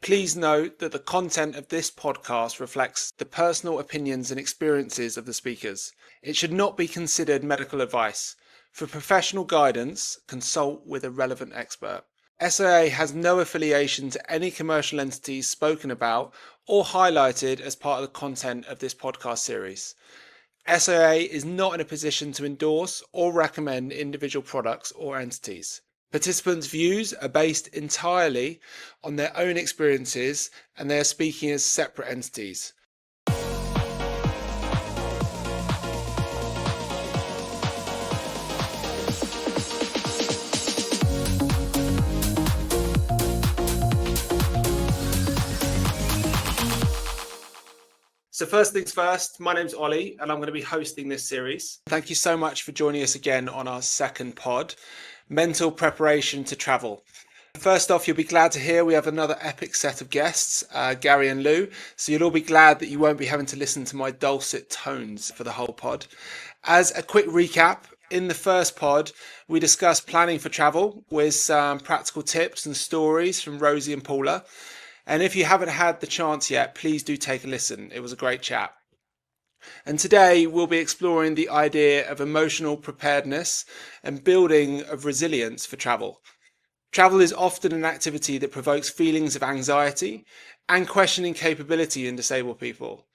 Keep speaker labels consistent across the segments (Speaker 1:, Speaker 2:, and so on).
Speaker 1: Please note that the content of this podcast reflects the personal opinions and experiences of the speakers. It should not be considered medical advice. For professional guidance, consult with a relevant expert. SIA has no affiliation to any commercial entities spoken about or highlighted as part of the content of this podcast series. SIA is not in a position to endorse or recommend individual products or entities. Participants' views are based entirely on their own experiences and they are speaking as separate entities. So first things first, my name's Ollie and I'm going to be hosting this series. Thank you so much for joining us again on our second pod, Mental Preparation to Travel. First off, you'll be glad to hear we have another epic set of guests, Gary and Lou. So you'll all be glad that you won't be having to listen to my dulcet tones for the whole pod. As a quick recap, in the first pod, we discussed planning for travel with some practical tips and stories from Rosie and Paula. And if you haven't had the chance yet, please do take a listen. It was a great chat. And today we'll be exploring the idea of emotional preparedness and building of resilience for travel. Travel is often an activity that provokes feelings of anxiety and questioning capability in disabled people.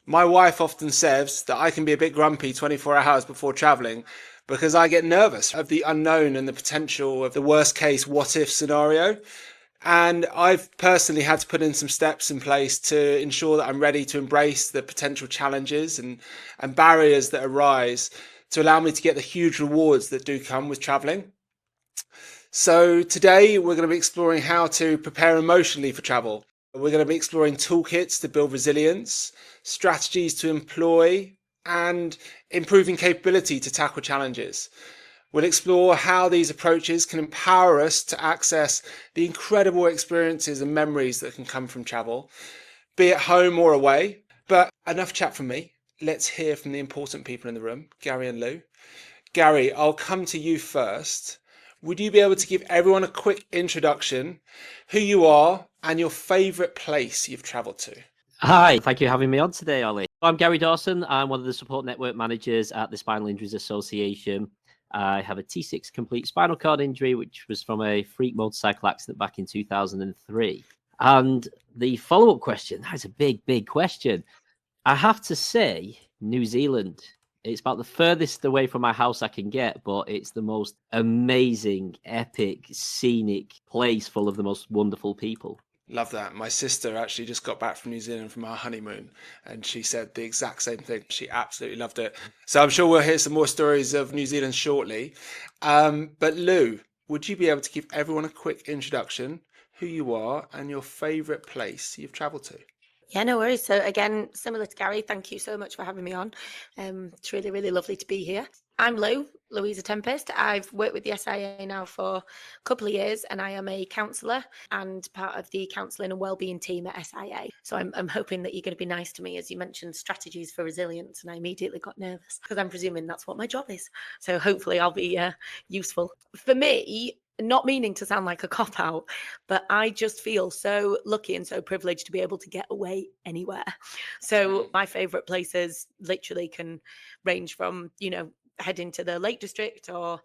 Speaker 1: My wife often says that I can be a bit grumpy 24 hours before traveling because I get nervous of the unknown and the potential of the worst case what if scenario. And I've personally had to put in some steps in place to ensure that I'm ready to embrace the potential challenges and barriers that arise to allow me to get the huge rewards that do come with traveling. So today we're going to be exploring how to prepare emotionally for travel. We're going to be exploring toolkits to build resilience, strategies to employ, and improving capability to tackle challenges. We'll explore how these approaches can empower us to access the incredible experiences and memories that can come from travel, be it home or away. But enough chat from me. Let's hear from the important people in the room, Gary and Lou. Gary, I'll come to you first. Would you be able to give everyone a quick introduction, who you are and your favourite place you've travelled to?
Speaker 2: Hi, thank you for having me on today, Ollie. I'm Gary Dawson. I'm one of the support network managers at the Spinal Injuries Association. I have a T6 complete spinal cord injury, which was from a freak motorcycle accident back in 2003. And the follow-up question, that's a big question. I have to say, New Zealand. It's about the furthest away from my house I can get, but it's the most amazing, epic, scenic place full of the most wonderful people.
Speaker 1: Love that. My sister actually just got back from New Zealand from our honeymoon and she said the exact same thing. She absolutely loved it. So I'm sure we'll hear some more stories of New Zealand shortly. But Lou, would you be able to give everyone a quick introduction, who you are and your favourite place you've travelled to?
Speaker 3: Yeah, no worries. So again, similar to Gary, thank you so much for having me on. It's really lovely to be here. I'm Lou, Louisa Tempest. I've worked with the SIA now for a couple of years and I am a counsellor and part of the counselling and wellbeing team at SIA. So I'm hoping that you're going to be nice to me as you mentioned strategies for resilience and I immediately got nervous because I'm presuming that's what my job is. So hopefully I'll be useful. For me, not meaning to sound like a cop-out, but I just feel so lucky and so privileged to be able to get away anywhere. So my favourite places literally can range from, heading to the Lake District or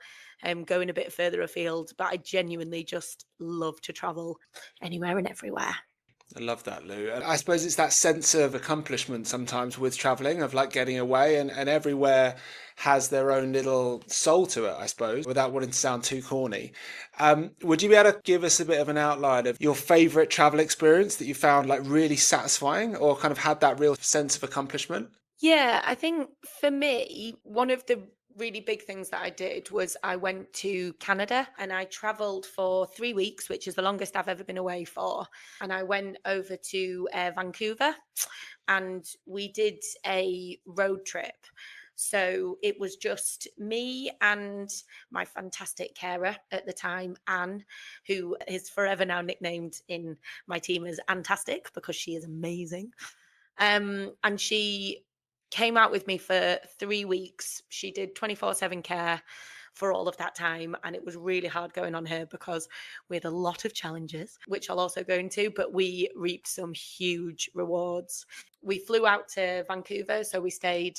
Speaker 3: going a bit further afield. But I genuinely just love to travel anywhere and everywhere.
Speaker 1: I love that, Lou. And I suppose it's that sense of accomplishment sometimes with traveling, of like getting away, and everywhere has their own little soul to it, I suppose, without wanting to sound too corny. Would you be able to give us a bit of an outline of your favourite travel experience that you found like really satisfying or kind of had that real sense of accomplishment?
Speaker 3: Yeah, I think for me, one of the really big things that I did was I went to Canada and I traveled for 3 weeks, which is the longest I've ever been away for. And I went over to Vancouver and we did a road trip. So it was just me and my fantastic carer at the time, Anne, who is forever now nicknamed in my team as Antastic because she is amazing. And she came out with me for 3 weeks. She did 24/7 care for all of that time. And it was really hard going on her because we had a lot of challenges, which I'll also go into, but we reaped some huge rewards. We flew out to Vancouver, so we stayed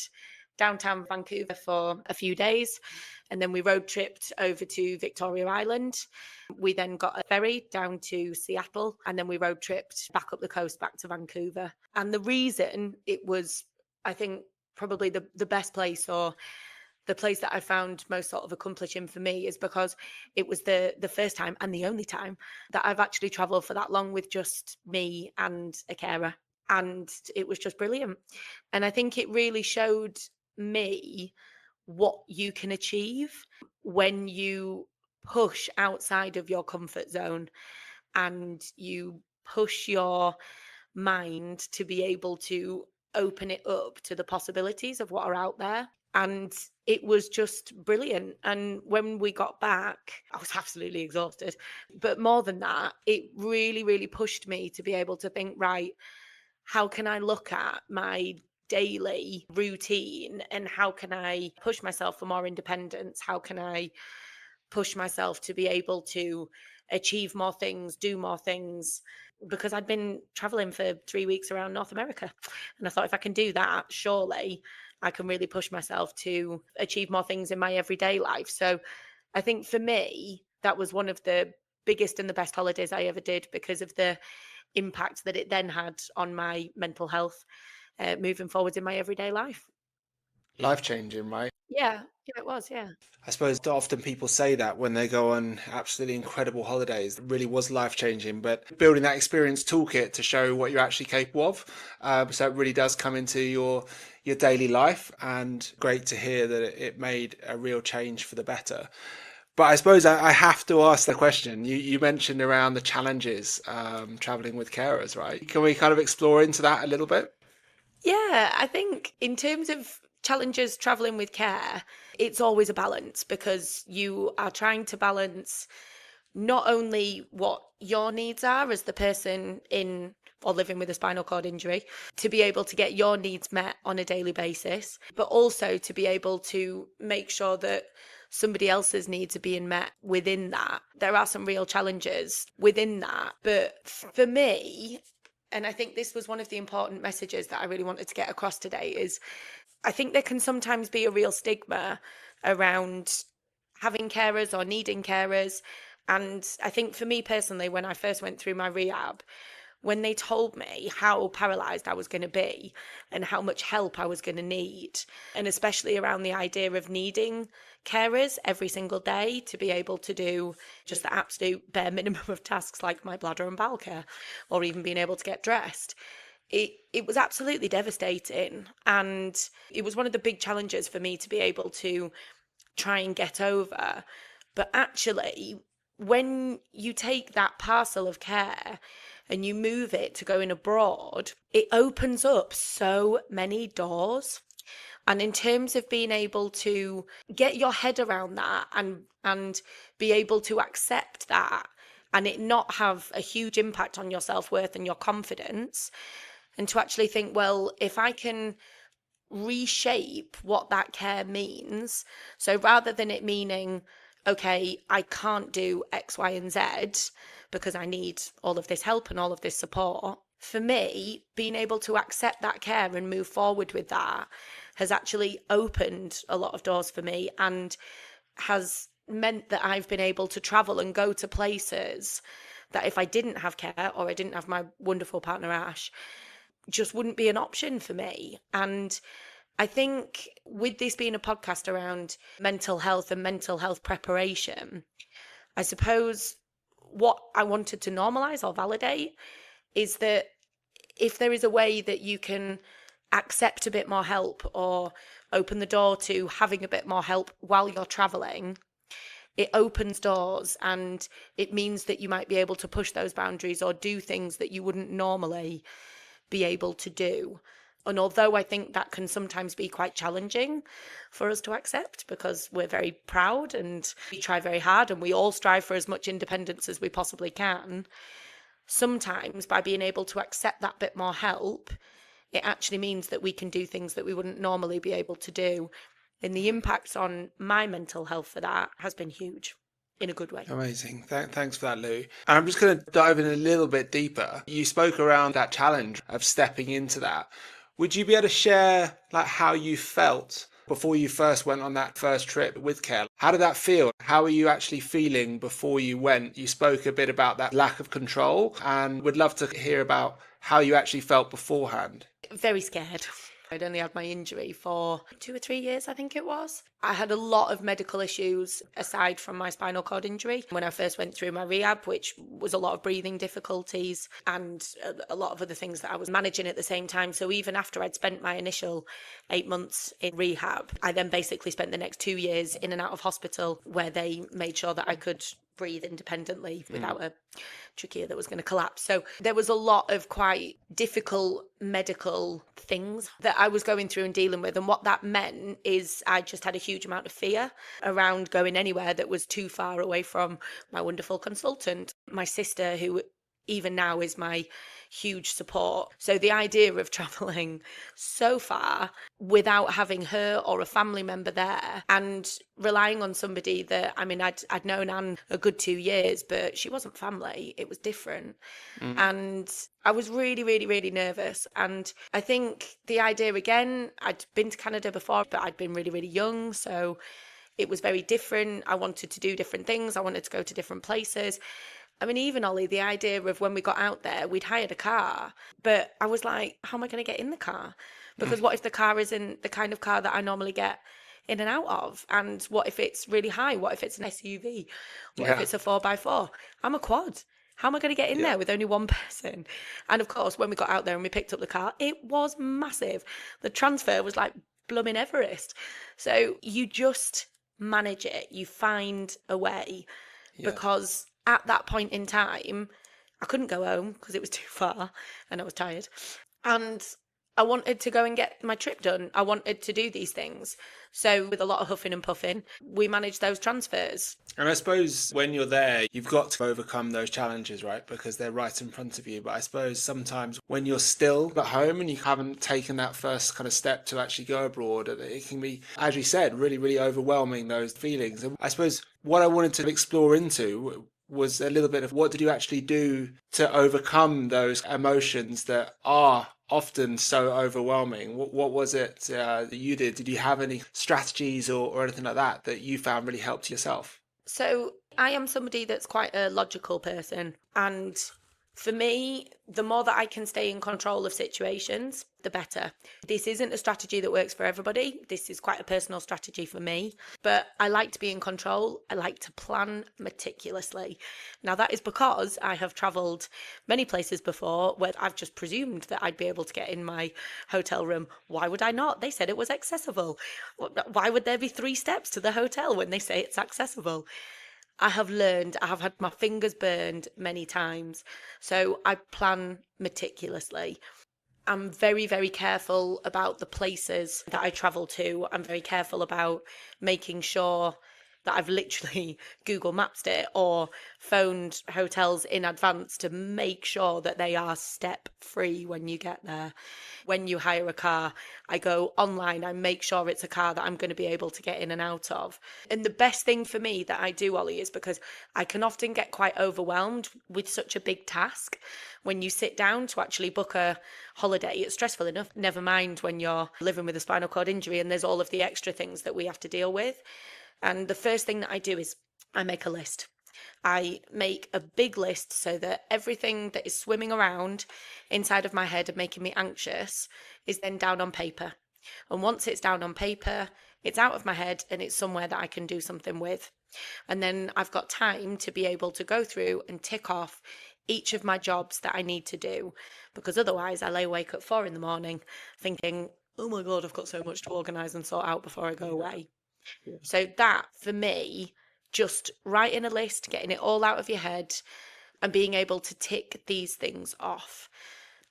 Speaker 3: downtown Vancouver for a few days, and then we road tripped over to Victoria Island. We then got a ferry down to Seattle, and then we road tripped back up the coast back to Vancouver. And the reason it was, I think, probably the best place, or the place that I found most sort of accomplishing for me, is because it was the first time and the only time that I've actually traveled for that long with just me and a carer. And it was just brilliant. And I think it really showed me what you can achieve when you push outside of your comfort zone and you push your mind to be able to open it up to the possibilities of what are out there. And it was just brilliant. And when we got back, I was absolutely exhausted. But more than that, it really, really pushed me to be able to think, right, how can I look at my daily routine and how can I push myself for more independence? How can I push myself to be able to achieve more things, do more things? Because I'd been traveling for 3 weeks around North America. And I thought, if I can do that, surely I can really push myself to achieve more things in my everyday life. So I think for me, that was one of the biggest and the best holidays I ever did, because of the impact that it then had on my mental health moving forward in my everyday life.
Speaker 1: Life-changing, right?
Speaker 3: Yeah, it was. Yeah.
Speaker 1: I suppose often people say that when they go on absolutely incredible holidays, it really was life-changing, but building that experience toolkit to show what you're actually capable of. So it really does come into your daily life, and great to hear that it made a real change for the better. But I suppose I have to ask the question. You mentioned around the challenges traveling with carers, right? Can we kind of explore into that a little bit?
Speaker 3: Yeah, I think in terms of challenges traveling with care, it's always a balance, because you are trying to balance not only what your needs are as the person in or living with a spinal cord injury, to be able to get your needs met on a daily basis, but also to be able to make sure that somebody else's needs are being met within that. There are some real challenges within that. But for me, and I think this was one of the important messages that I really wanted to get across today, is I think there can sometimes be a real stigma around having carers or needing carers. And I think for me personally, when I first went through my rehab, when they told me how paralyzed I was going to be and how much help I was going to need, and especially around the idea of needing carers every single day to be able to do just the absolute bare minimum of tasks like my bladder and bowel care, or even being able to get dressed, it was absolutely devastating. And it was one of the big challenges for me to be able to try and get over. But actually, when you take that parcel of care and you move it to going abroad, it opens up so many doors. And in terms of being able to get your head around that and be able to accept that, and it not have a huge impact on your self-worth and your confidence, and to actually think, well, if I can reshape what that care means, so rather than it meaning, okay, I can't do X, Y, and Z because I need all of this help and all of this support. For me, being able to accept that care and move forward with that has actually opened a lot of doors for me, and has meant that I've been able to travel and go to places that if I didn't have care, or I didn't have my wonderful partner Ash, just wouldn't be an option for me. And I think with this being a podcast around mental health and mental health preparation, I suppose what I wanted to normalize or validate is that if there is a way that you can accept a bit more help, or open the door to having a bit more help while you're traveling, it opens doors, and it means that you might be able to push those boundaries or do things that you wouldn't normally be able to do. And although I think that can sometimes be quite challenging for us to accept, because we're very proud and we try very hard and we all strive for as much independence as we possibly can, sometimes by being able to accept that bit more help, it actually means that we can do things that we wouldn't normally be able to do. And the impact on my mental health for that has been huge in a good way.
Speaker 1: Amazing. Thanks for that, Lou. And I'm just going to dive in a little bit deeper. You spoke around that challenge of stepping into that. Would you be able to share like how you felt before you first went on that first trip with Care? How did that feel? How were you actually feeling before you went? You spoke a bit about that lack of control, and would love to hear about how you actually felt beforehand.
Speaker 3: Very scared. I'd only had my injury for 2 or 3 years, I think it was. I had a lot of medical issues aside from my spinal cord injury when I first went through my rehab, which was a lot of breathing difficulties and a lot of other things that I was managing at the same time. So even after I'd spent my initial 8 months in rehab, I then basically spent the next 2 years in and out of hospital where they made sure that I could breathe independently without a trachea that was going to collapse. So there was a lot of quite difficult medical things that I was going through and dealing with. And what that meant is I just had a huge amount of fear around going anywhere that was too far away from my wonderful consultant. My sister, who even now is my huge support. So the idea of traveling so far without having her or a family member there and relying on somebody that, I mean, I'd known Anne a good 2 years, but she wasn't family. It was different. And I was really, really, really nervous. And I think the idea, again, I'd been to Canada before, but I'd been really, really young. So it was very different. I wanted to do different things. I wanted to go to different places. I mean, even Ollie, the idea of when we got out there, we'd hired a car, but I was like, how am I going to get in the car? Because what if the car isn't the kind of car that I normally get in and out of? And what if it's really high? What if it's an SUV? What if it's a 4x4? I'm a quad. How am I going to get in there with only one person? And of course, when we got out there and we picked up the car, it was massive. The transfer was like blooming Everest. So you just manage it. You find a way because at that point in time, I couldn't go home because it was too far and I was tired. And I wanted to go and get my trip done. I wanted to do these things. So with a lot of huffing and puffing, we managed those transfers.
Speaker 1: And I suppose when you're there, you've got to overcome those challenges, right? Because they're right in front of you. But I suppose sometimes when you're still at home and you haven't taken that first kind of step to actually go abroad, it can be, as you said, really, really overwhelming, those feelings. And I suppose what I wanted to explore into was a little bit of what did you actually do to overcome those emotions that are often so overwhelming? What was it that you did? Did you have any strategies or anything like that you found really helped yourself?
Speaker 3: So I am somebody that's quite a logical person. And for me, the more that I can stay in control of situations, the better. This isn't a strategy that works for everybody. This is quite a personal strategy for me. But I like to be in control. I like to plan meticulously. Now, that is because I have travelled many places before where I've just presumed that I'd be able to get in my hotel room. Why would I not? They said it was accessible. Why would there be 3 steps to the hotel when they say it's accessible? I have learned, I have had my fingers burned many times. So I plan meticulously. I'm very, very careful about the places that I travel to. I'm very careful about making sure that I've literally Google Mapped it or phoned hotels in advance to make sure that they are step free when you get there. When you hire a car, I go online, I make sure it's a car that I'm going to be able to get in and out of. And the best thing for me that I do, Ollie, is because I can often get quite overwhelmed with such a big task. When you sit down to actually book a holiday, it's stressful enough, never mind when you're living with a spinal cord injury and there's all of the extra things that we have to deal with. And the first thing that I do is I make a list. I make a big list so that everything that is swimming around inside of my head and making me anxious is then down on paper. And once it's down on paper, it's out of my head and it's somewhere that I can do something with. And then I've got time to be able to go through and tick off each of my jobs that I need to do. Because otherwise I lay awake at 4 a.m. thinking, oh my God, I've got so much to organise and sort out before I go away. Yeah. So that, for me, just writing a list, getting it all out of your head and being able to tick these things off.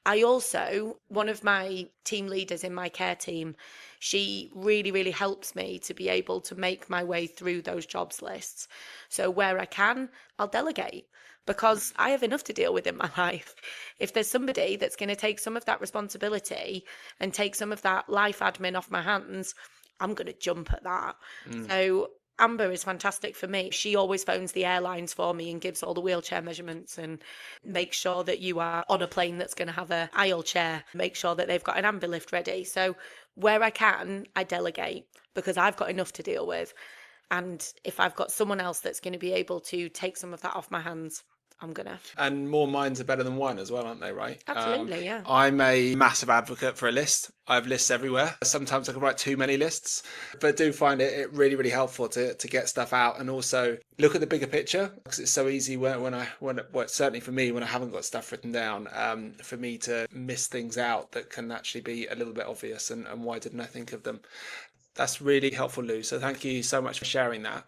Speaker 3: I also, one of my team leaders in my care team, she really, really helps me to be able to make my way through those jobs lists. So where I can, I'll delegate because I have enough to deal with in my life. If there's somebody that's going to take some of that responsibility and take some of that life admin off my hands, I'm going to jump at that.
Speaker 1: Mm.
Speaker 3: So Amber is fantastic for me. She always phones the airlines for me and gives all the wheelchair measurements and makes sure that you are on a plane that's going to have a aisle chair, make sure that they've got an Amber lift ready. So where I can, I delegate because I've got enough to deal with. And if I've got someone else that's going to be able to take some of that off my hands, I'm gonna.
Speaker 1: And more minds are better than one as well, aren't they, right?
Speaker 3: Absolutely, yeah.
Speaker 1: I'm a massive advocate for a list. I have lists everywhere. Sometimes I can write too many lists, but do find it really, really helpful to get stuff out and also look at the bigger picture, because it's so easy when certainly for me, when I haven't got stuff written down, for me to miss things out that can actually be a little bit obvious and why didn't I think of them? That's really helpful, Lou. So thank you so much for sharing that.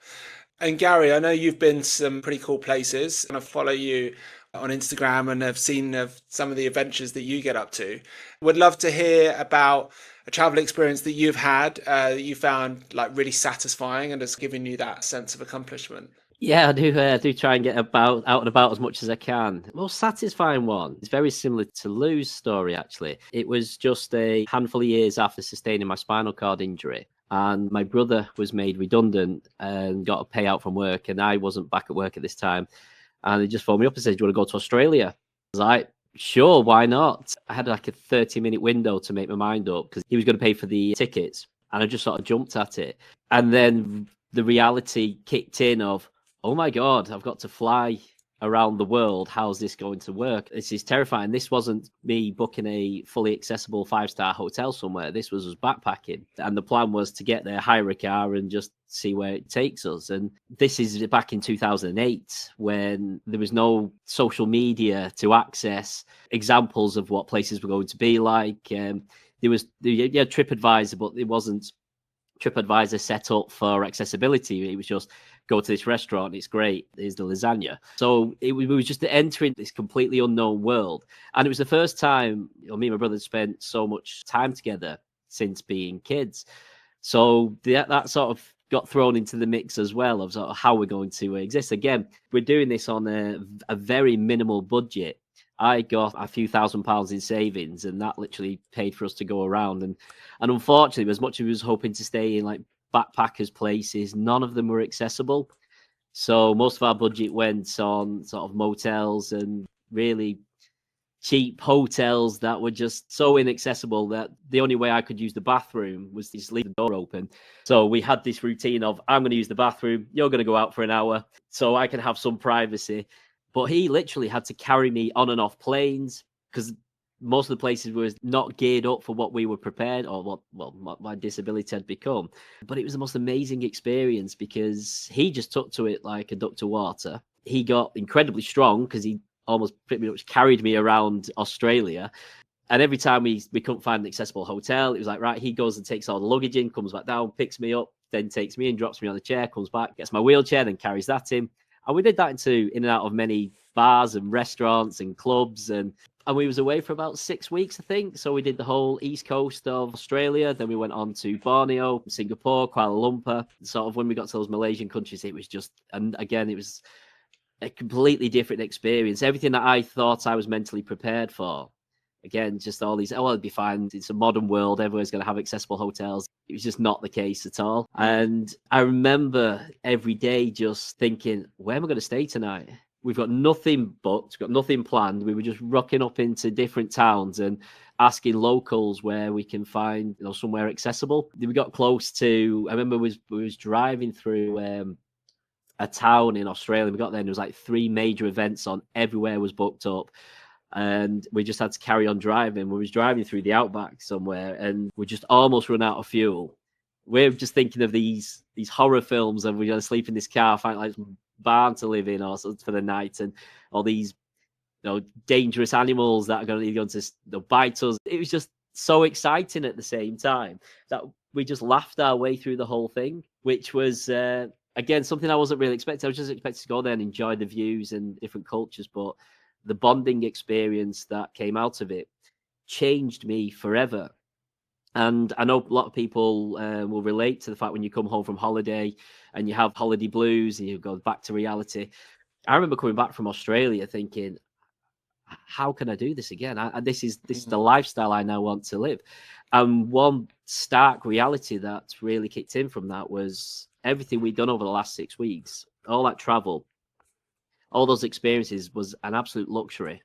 Speaker 1: And Gary, I know you've been to some pretty cool places, and I follow you on Instagram and have seen some of the adventures that you get up to. Would love to hear about a travel experience that you've had that you found like really satisfying and has given you that sense of accomplishment.
Speaker 2: Yeah, I do try and get out and about as much as I can. The most satisfying one is very similar to Lou's story, actually. It was just a handful of years after sustaining my spinal cord injury. And my brother was made redundant and got a payout from work. And I wasn't back at work at this time. And they just phoned me up and said, "Do you want to go to Australia?" I was like, "Sure, why not?" I had like a 30-minute window to make my mind up because he was going to pay for the tickets. And I just sort of jumped at it. And then the reality kicked in of, oh my God, I've got to fly around the world. How's this going to work? This is terrifying. This wasn't me booking a fully accessible 5-star hotel somewhere. This was us backpacking. And the plan was to get there, hire a car and just see where it takes us. And this is back in 2008 when there was no social media to access examples of what places were going to be like. There was TripAdvisor, but it wasn't TripAdvisor set up for accessibility. It was just go to this restaurant, it's great, here's the lasagna. So we was just entering this completely unknown world. And it was the first time me and my brother spent so much time together since being kids. So that sort of got thrown into the mix as well of sort of how we're going to exist. Again, we're doing this on a very minimal budget. I got a few £1,000s in savings, and that literally paid for us to go around. And unfortunately, as much as we was hoping to stay in like backpackers places, none of them were accessible. So most of our budget went on sort of motels and really cheap hotels that were just so inaccessible that the only way I could use the bathroom was to just leave the door open. So we had this routine of, I'm going to use the bathroom, you're going to go out for an hour so I can have some privacy. But he literally had to carry me on and off planes because most of the places were not geared up for what we were prepared or what my disability had become. But it was the most amazing experience because he just took to it like a duck to water. He got incredibly strong because he almost pretty much carried me around Australia. And every time we couldn't find an accessible hotel, it was like, right, he goes and takes all the luggage in, comes back down, picks me up, then takes me in, drops me on the chair, comes back, gets my wheelchair, then carries that in. And we did that in and out of many bars and restaurants and clubs. And we was away for about 6 weeks, I think. So we did the whole east coast of Australia. Then we went on to Borneo, Singapore, Kuala Lumpur. Sort of when we got to those Malaysian countries, it was just, and again, it was a completely different experience. Everything that I thought I was mentally prepared for. Again, just all these, it'd be fine. It's a modern world. Everyone's going to have accessible hotels. It was just not the case at all. And I remember every day just thinking, where am I going to stay tonight? We've got nothing booked, got nothing planned. We were just rocking up into different towns and asking locals where we can find, somewhere accessible. We got close to, I remember we was driving through a town in Australia. We got there and there was like 3 major events on. Everywhere was booked up. And we just had to carry on driving. We was driving through the outback somewhere and we just almost run out of fuel. We're just thinking of these horror films and we're going to sleep in this car, find like some barn to live in or something for the night, and all these dangerous animals that are going to bite us. It was just so exciting at the same time that we just laughed our way through the whole thing, which was again something I wasn't really expecting. I was just expecting to go there and enjoy the views and different cultures, but the bonding experience that came out of it changed me forever. And I know a lot of people will relate to the fact when you come home from holiday and you have holiday blues and you go back to reality. I remember coming back from Australia thinking, how can I do this again? This is the lifestyle I now want to live. And one stark reality that's really kicked in from that was everything we'd done over the last 6 weeks, all that travel, all those experiences was an absolute luxury.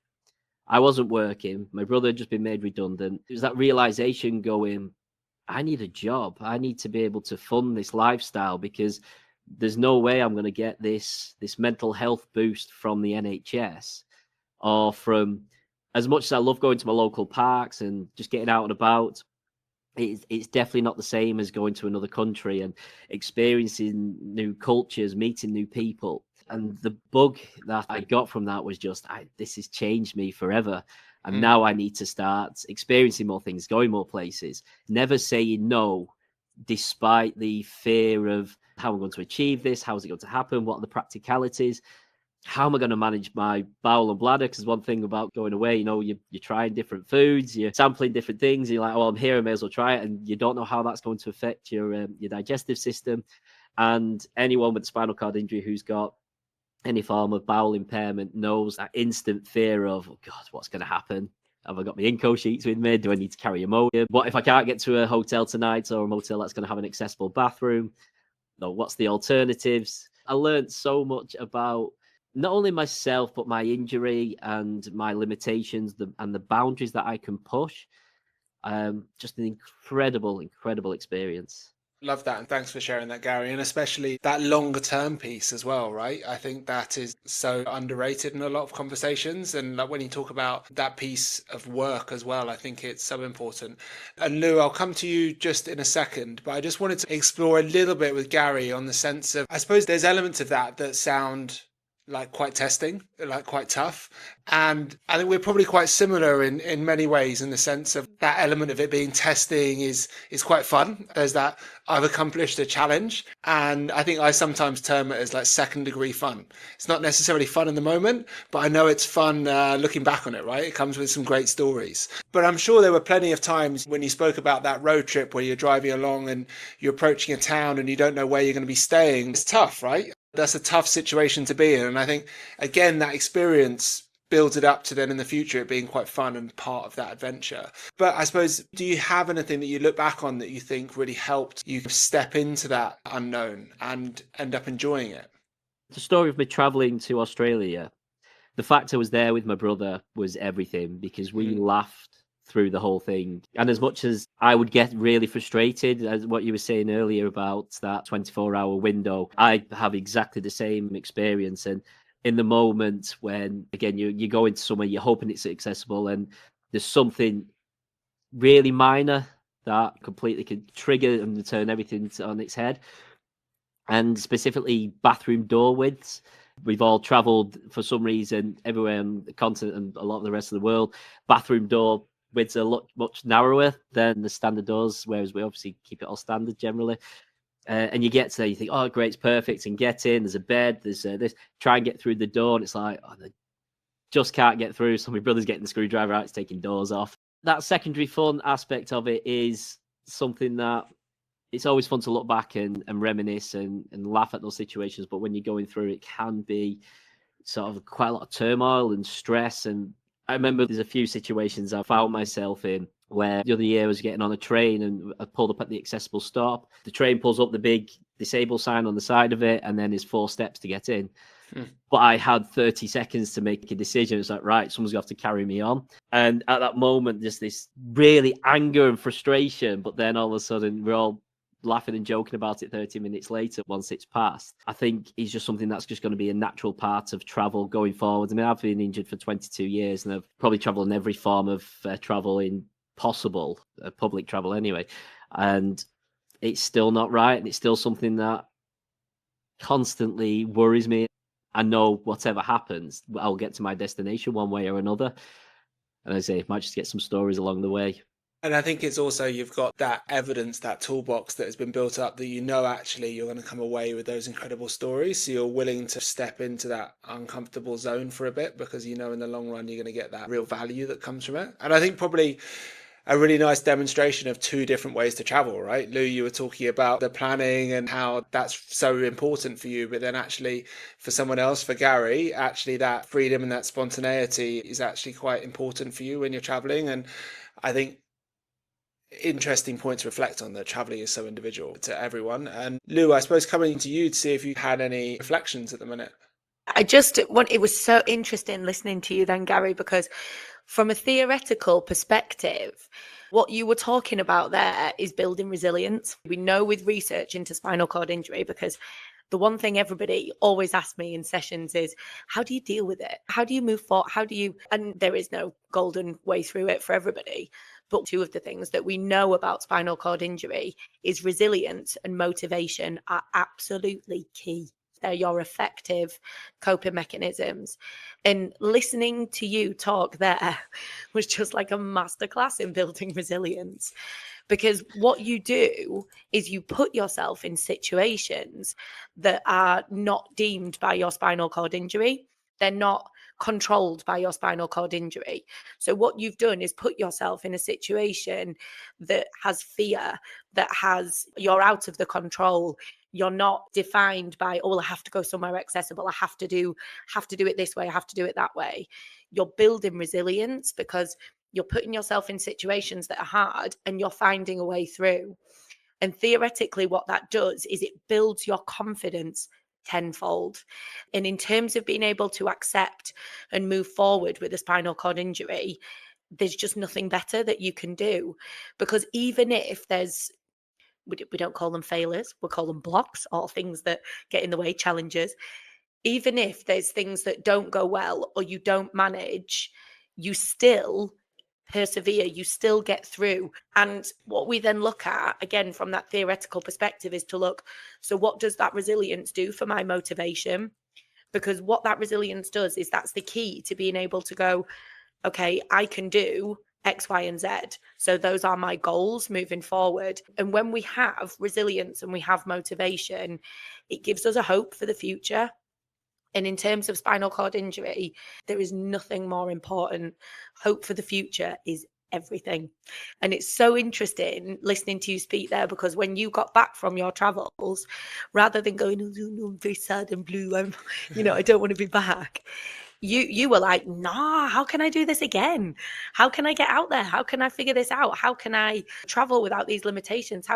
Speaker 2: I wasn't working. My brother had just been made redundant. It was that realization going, I need a job. I need to be able to fund this lifestyle because there's no way I'm going to get this mental health boost from the NHS or from, as much as I love going to my local parks and just getting out and about, it's definitely not the same as going to another country and experiencing new cultures, meeting new people. And the bug that I got from that was just, this has changed me forever. And now I need to start experiencing more things, going more places, never saying no, despite the fear of how I'm going to achieve this, how is it going to happen, what are the practicalities, how am I going to manage my bowel and bladder? Because one thing about going away, you're trying different foods, you're sampling different things, and you're like, I'm here, I may as well try it, and you don't know how that's going to affect your digestive system. And anyone with a spinal cord injury who's got any form of bowel impairment knows that instant fear of, oh God, what's going to happen? Have I got my Inco sheets with me? Do I need to carry Imodium? What if I can't get to a hotel tonight or a motel that's going to have an accessible bathroom? No, what's the alternatives? I learned so much about not only myself, but my injury and my limitations and the boundaries that I can push. Just an incredible experience.
Speaker 1: Love that. And thanks for sharing that, Gary. And especially that longer term piece as well, right? I think that is so underrated in a lot of conversations. And like when you talk about that piece of work as well, I think it's so important. And Lou, I'll come to you just in a second, but I just wanted to explore a little bit with Gary on the sense of, I suppose there's elements of that sound like quite testing, like quite tough. And I think we're probably quite similar in many ways, in the sense of that element of it being testing is quite fun. There's that I've accomplished a challenge. And I think I sometimes term it as like second degree fun. It's not necessarily fun in the moment, but I know it's fun looking back on it, right? It comes with some great stories. But I'm sure there were plenty of times when you spoke about that road trip where you're driving along and you're approaching a town and you don't know where you're going to be staying. It's tough, right? That's a tough situation to be in. And I think, again, that experience builds it up to then in the future it being quite fun and part of that adventure. But I suppose, do you have anything that you look back on that you think really helped you step into that unknown and end up enjoying it?
Speaker 2: The story of me traveling to Australia, the fact I was there with my brother was everything, because we laughed through the whole thing. And as much as I would get really frustrated, as what you were saying earlier about that 24-hour window, I have exactly the same experience. And in the moment when, again, you go into somewhere, you're hoping it's accessible, and there's something really minor that completely could trigger and turn everything on its head. And specifically bathroom door widths. We've all traveled for some reason everywhere on the continent and a lot of the rest of the world. Bathroom door widths are much narrower than the standard doors, whereas we obviously keep it all standard generally. And you get to there, you think, oh, great, it's perfect, and get in. There's a bed, there's this. Try and get through the door, and it's like, oh, they just can't get through. So my brother's getting the screwdriver out, it's taking doors off. That secondary fun aspect of it is something that it's always fun to look back and reminisce and laugh at those situations. But when you're going through, it can be sort of quite a lot of turmoil and stress. And I remember there's a few situations I found myself in where the other year I was getting on a train and I pulled up at the accessible stop. The train pulls up the big disabled sign on the side of it, and then there's 4 steps to get in. But I had 30 seconds to make a decision. It's like, right, someone's going to have to carry me on. And at that moment, just this really anger and frustration. But then all of a sudden, we're all laughing and joking about it 30 minutes later once it's passed. I think it's just something that's just going to be a natural part of travel going forward. I mean, I've been injured for 22 years and I've probably traveled in every form of travel in possible, public travel anyway. And it's still not right. And it's still something that constantly worries me. I know whatever happens, I'll get to my destination one way or another. And I say, I might just get some stories along the way.
Speaker 1: And I think it's also, you've got that evidence, that toolbox that has been built up that actually you're going to come away with those incredible stories. So you're willing to step into that uncomfortable zone for a bit because in the long run, you're going to get that real value that comes from it. And I think probably a really nice demonstration of two different ways to travel, right? Lou, you were talking about the planning and how that's so important for you, but then actually for someone else, for Gary, actually that freedom and that spontaneity is actually quite important for you when you're traveling. And I think interesting point to reflect on, that traveling is so individual to everyone. And Lou, I suppose coming to you to see if you had any reflections at the minute.
Speaker 3: It was so interesting listening to you then, Gary, because from a theoretical perspective, what you were talking about there is building resilience. We know with research into spinal cord injury, because the one thing everybody always asks me in sessions is, how do you deal with it? How do you move forward? And there is no golden way through it for everybody. But two of the things that we know about spinal cord injury is resilience and motivation are absolutely key. They're your effective coping mechanisms. And listening to you talk there was just like a masterclass in building resilience. Because what you do is you put yourself in situations that are not deemed by your spinal cord injury. They're not controlled by your spinal cord injury. So what you've done is put yourself in a situation that has fear, you're out of the control. You're not defined by, oh, well, I have to go somewhere accessible. I have to do it this way. I have to do it that way. You're building resilience because you're putting yourself in situations that are hard and you're finding a way through. And theoretically, what that does is it builds your confidence tenfold. And in terms of being able to accept and move forward with a spinal cord injury, there's just nothing better that you can do. Because even if we don't call them failures, we call them blocks or things that get in the way, challenges. Even if there's things that don't go well or you don't manage, you still persevere, you still get through. And what we then look at, again, from that theoretical perspective, is to look, so what does that resilience do for my motivation? Because what that resilience does is that's the key to being able to go, okay, I can do X, Y, and Z. So those are my goals moving forward. And when we have resilience and we have motivation, it gives us a hope for the future. And in terms of spinal cord injury, there is nothing more important. Hope for the future is everything. And it's so interesting listening to you speak there, because when you got back from your travels, rather than going, oh, I'm very sad and blue, I don't want to be back. You were like, nah, how can I do this again? How can I get out there? How can I figure this out? How can I travel without these limitations?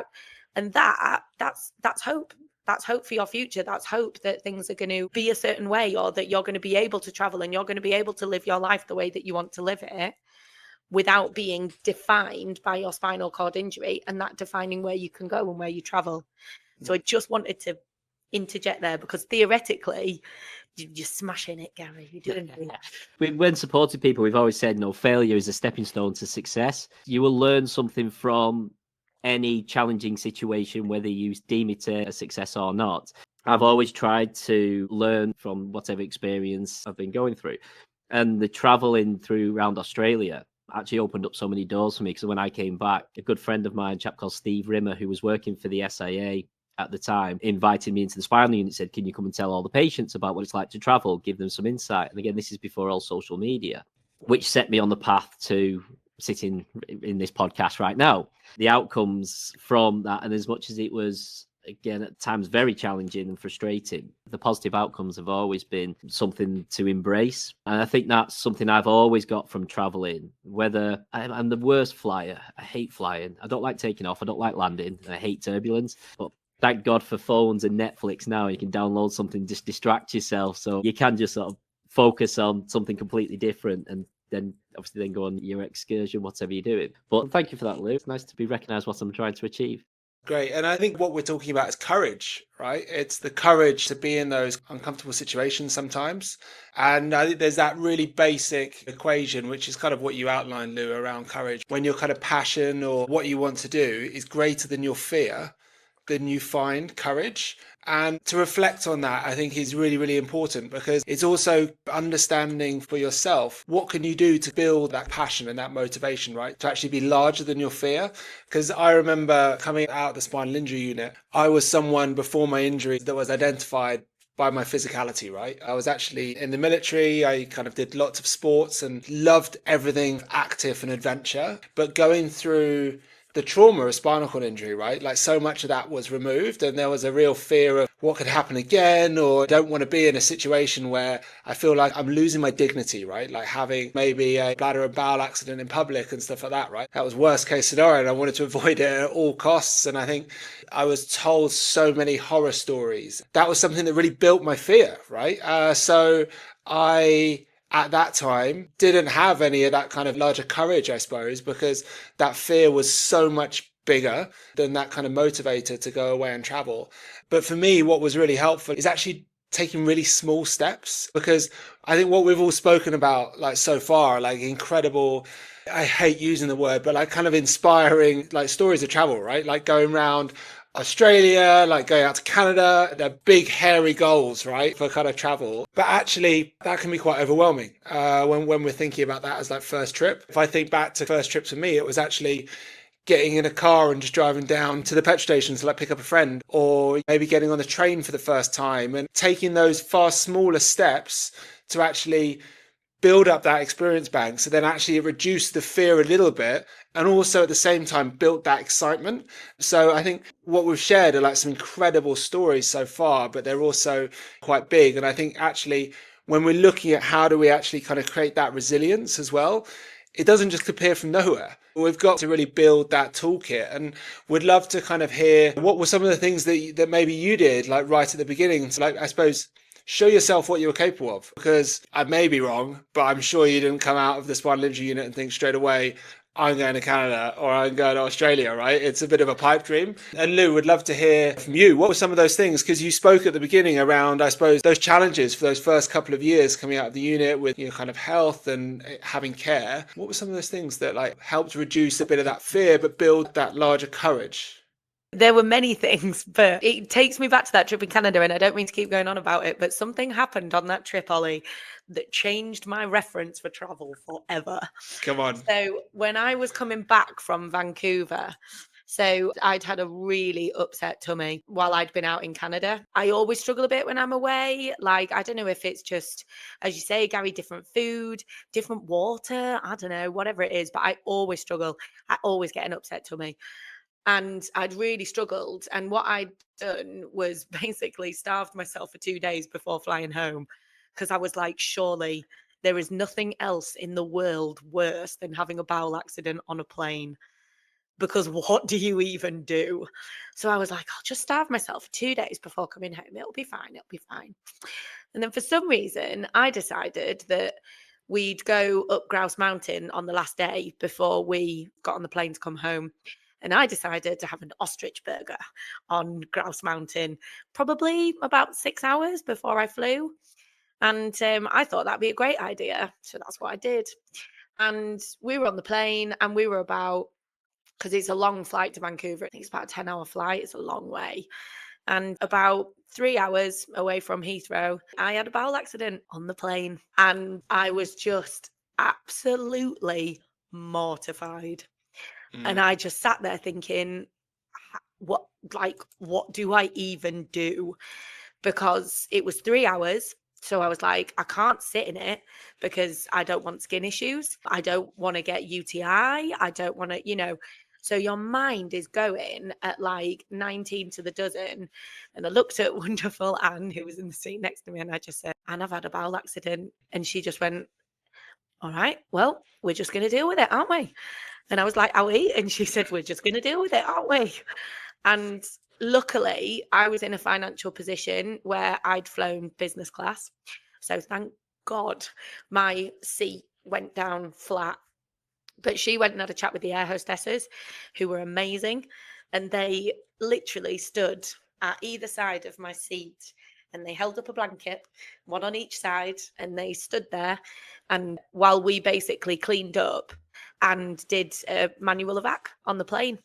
Speaker 3: And that's hope. That's hope for your future. That's hope that things are going to be a certain way, or that you're going to be able to travel and you're going to be able to live your life the way that you want to live it without being defined by your spinal cord injury and that defining where you can go and where you travel. So I just wanted to interject there, because theoretically, you're smashing it, Gary. You're doing it.
Speaker 2: When supporting people, we've always said, no, failure is a stepping stone to success. You will learn something from any challenging situation, whether you deem it a success or not. I've always tried to learn from whatever experience I've been going through. And the traveling through around Australia actually opened up so many doors for me, because when I came back, a good friend of mine, a chap called Steve Rimmer, who was working for the SIA at the time, invited me into the spinal unit, said, can you come and tell all the patients about what it's like to travel, give them some insight? And again, this is before all social media, which set me on the path to sitting in this podcast right now. The outcomes from that, and as much as it was, again, at times very challenging and frustrating, the positive outcomes have always been something to embrace. And I think that's something I've always got from traveling. Whether I'm the worst flyer, I hate flying, I don't like taking off, I don't like landing, I hate turbulence, but thank God for phones and Netflix now. You can download something, just distract yourself, so you can just sort of focus on something completely different, and then obviously then go on your excursion, whatever you're doing. But thank you for that, Lou. It's nice to be recognised what I'm trying to achieve.
Speaker 1: Great. And I think what we're talking about is courage, right? It's the courage to be in those uncomfortable situations sometimes. And I think there's that really basic equation, which is kind of what you outlined, Lou, around courage. When your kind of passion or what you want to do is greater than your fear, then you find courage. And to reflect on that, I think is really, really important, because it's also understanding for yourself, what can you do to build that passion and that motivation, right? To actually be larger than your fear. Because I remember coming out of the spinal injury unit, I was someone before my injury that was identified by my physicality, right? I was actually in the military. I kind of did lots of sports and loved everything active and adventure. But going through the trauma of spinal cord injury, right? Like so much of that was removed, and there was a real fear of what could happen again, or I don't want to be in a situation where I feel like I'm losing my dignity, right? Like having maybe a bladder and bowel accident in public and stuff like that, right? That was worst case scenario, and I wanted to avoid it at all costs. And I think I was told so many horror stories. That was something that really built my fear, right? So I at that time didn't have any of that kind of larger courage, I suppose, because that fear was so much bigger than that kind of motivator to go away and travel. But for me, what was really helpful is actually taking really small steps, because I think what we've all spoken about like so far, like incredible, I hate using the word, but like kind of inspiring like stories of travel, right? Like going around Australia, like going out to Canada, they're big, hairy goals, right, for kind of travel. But actually, that can be quite overwhelming when we're thinking about that as like first trip. If I think back to first trips for me, it was actually getting in a car and just driving down to the petrol station to like pick up a friend, or maybe getting on the train for the first time and taking those far smaller steps to actually build up that experience bank. So then actually it reduced the fear a little bit, and also at the same time built that excitement. So I think what we've shared are like some incredible stories so far, but they're also quite big. And I think actually when we're looking at how do we actually kind of create that resilience as well, it doesn't just appear from nowhere. We've got to really build that toolkit, and would love to kind of hear what were some of the things that maybe you did like right at the beginning. So like, I suppose, show yourself what you were capable of, because I may be wrong, but I'm sure you didn't come out of the spinal injury unit and think straight away, I'm going to Canada or I'm going to Australia, right? It's a bit of a pipe dream. And Lou, would love to hear from you. What were some of those things? Because you spoke at the beginning around, I suppose, those challenges for those first couple of years coming out of the unit with, you know, kind of health and having care. What were some of those things that like helped reduce a bit of that fear, but build that larger courage?
Speaker 3: There were many things, but it takes me back to that trip in Canada, and I don't mean to keep going on about it, but something happened on that trip, Ollie, that changed my reference for travel forever.
Speaker 1: Come on.
Speaker 3: So when I was coming back from Vancouver, so I'd had a really upset tummy while I'd been out in Canada. I always struggle a bit when I'm away. Like, I don't know if it's just, as you say, Gary, different food, different water, I don't know, whatever it is, but I always struggle. I always get an upset tummy. And I'd really struggled. And what I'd done was basically starved myself for 2 days before flying home, because I was like, surely there is nothing else in the world worse than having a bowel accident on a plane. Because what do you even do? So I was like, I'll just starve myself for 2 days before coming home. It'll be fine. It'll be fine. And then for some reason, I decided that we'd go up Grouse Mountain on the last day before we got on the plane to come home. And I decided to have an ostrich burger on Grouse Mountain, probably about 6 hours before I flew. And I thought that'd be a great idea. So that's what I did. And we were on the plane, and we were about, because it's a long flight to Vancouver, I think it's about a 10-hour flight. It's a long way. And about 3 hours away from Heathrow, I had a bowel accident on the plane. And I was just absolutely mortified. And I just sat there thinking, what do I even do? Because it was 3 hours. So I was like, I can't sit in it because I don't want skin issues. I don't want to get UTI. I don't want to, so your mind is going at like 19 to the dozen. And I looked at wonderful Anne, who was in the seat next to me, and I just said, Anne, I've had a bowel accident. And she just went, all right, well, we're just going to deal with it, aren't we? And I was like, are we? And she said, we're just going to deal with it, aren't we? And luckily, I was in a financial position where I'd flown business class. So thank God my seat went down flat. But she went and had a chat with the air hostesses, who were amazing. And they literally stood at either side of my seat, and they held up a blanket, one on each side, and they stood there. And while we basically cleaned up and did a manual evac on the plane,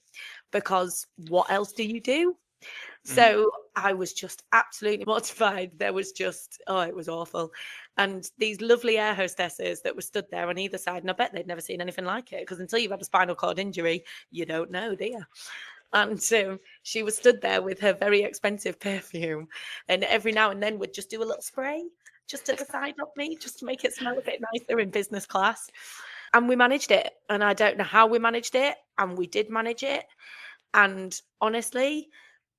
Speaker 3: because what else do you do? So I was just absolutely mortified. There was just, it was awful. And these lovely air hostesses that were stood there on either side, and I bet they'd never seen anything like it, because until you've had a spinal cord injury, you don't know, do you? And she was stood there with her very expensive perfume, and every now and then would just do a little spray just at the side of me, just to make it smell a bit nicer in business class. And we managed it. And I don't know how we managed it. And we did manage it. And honestly,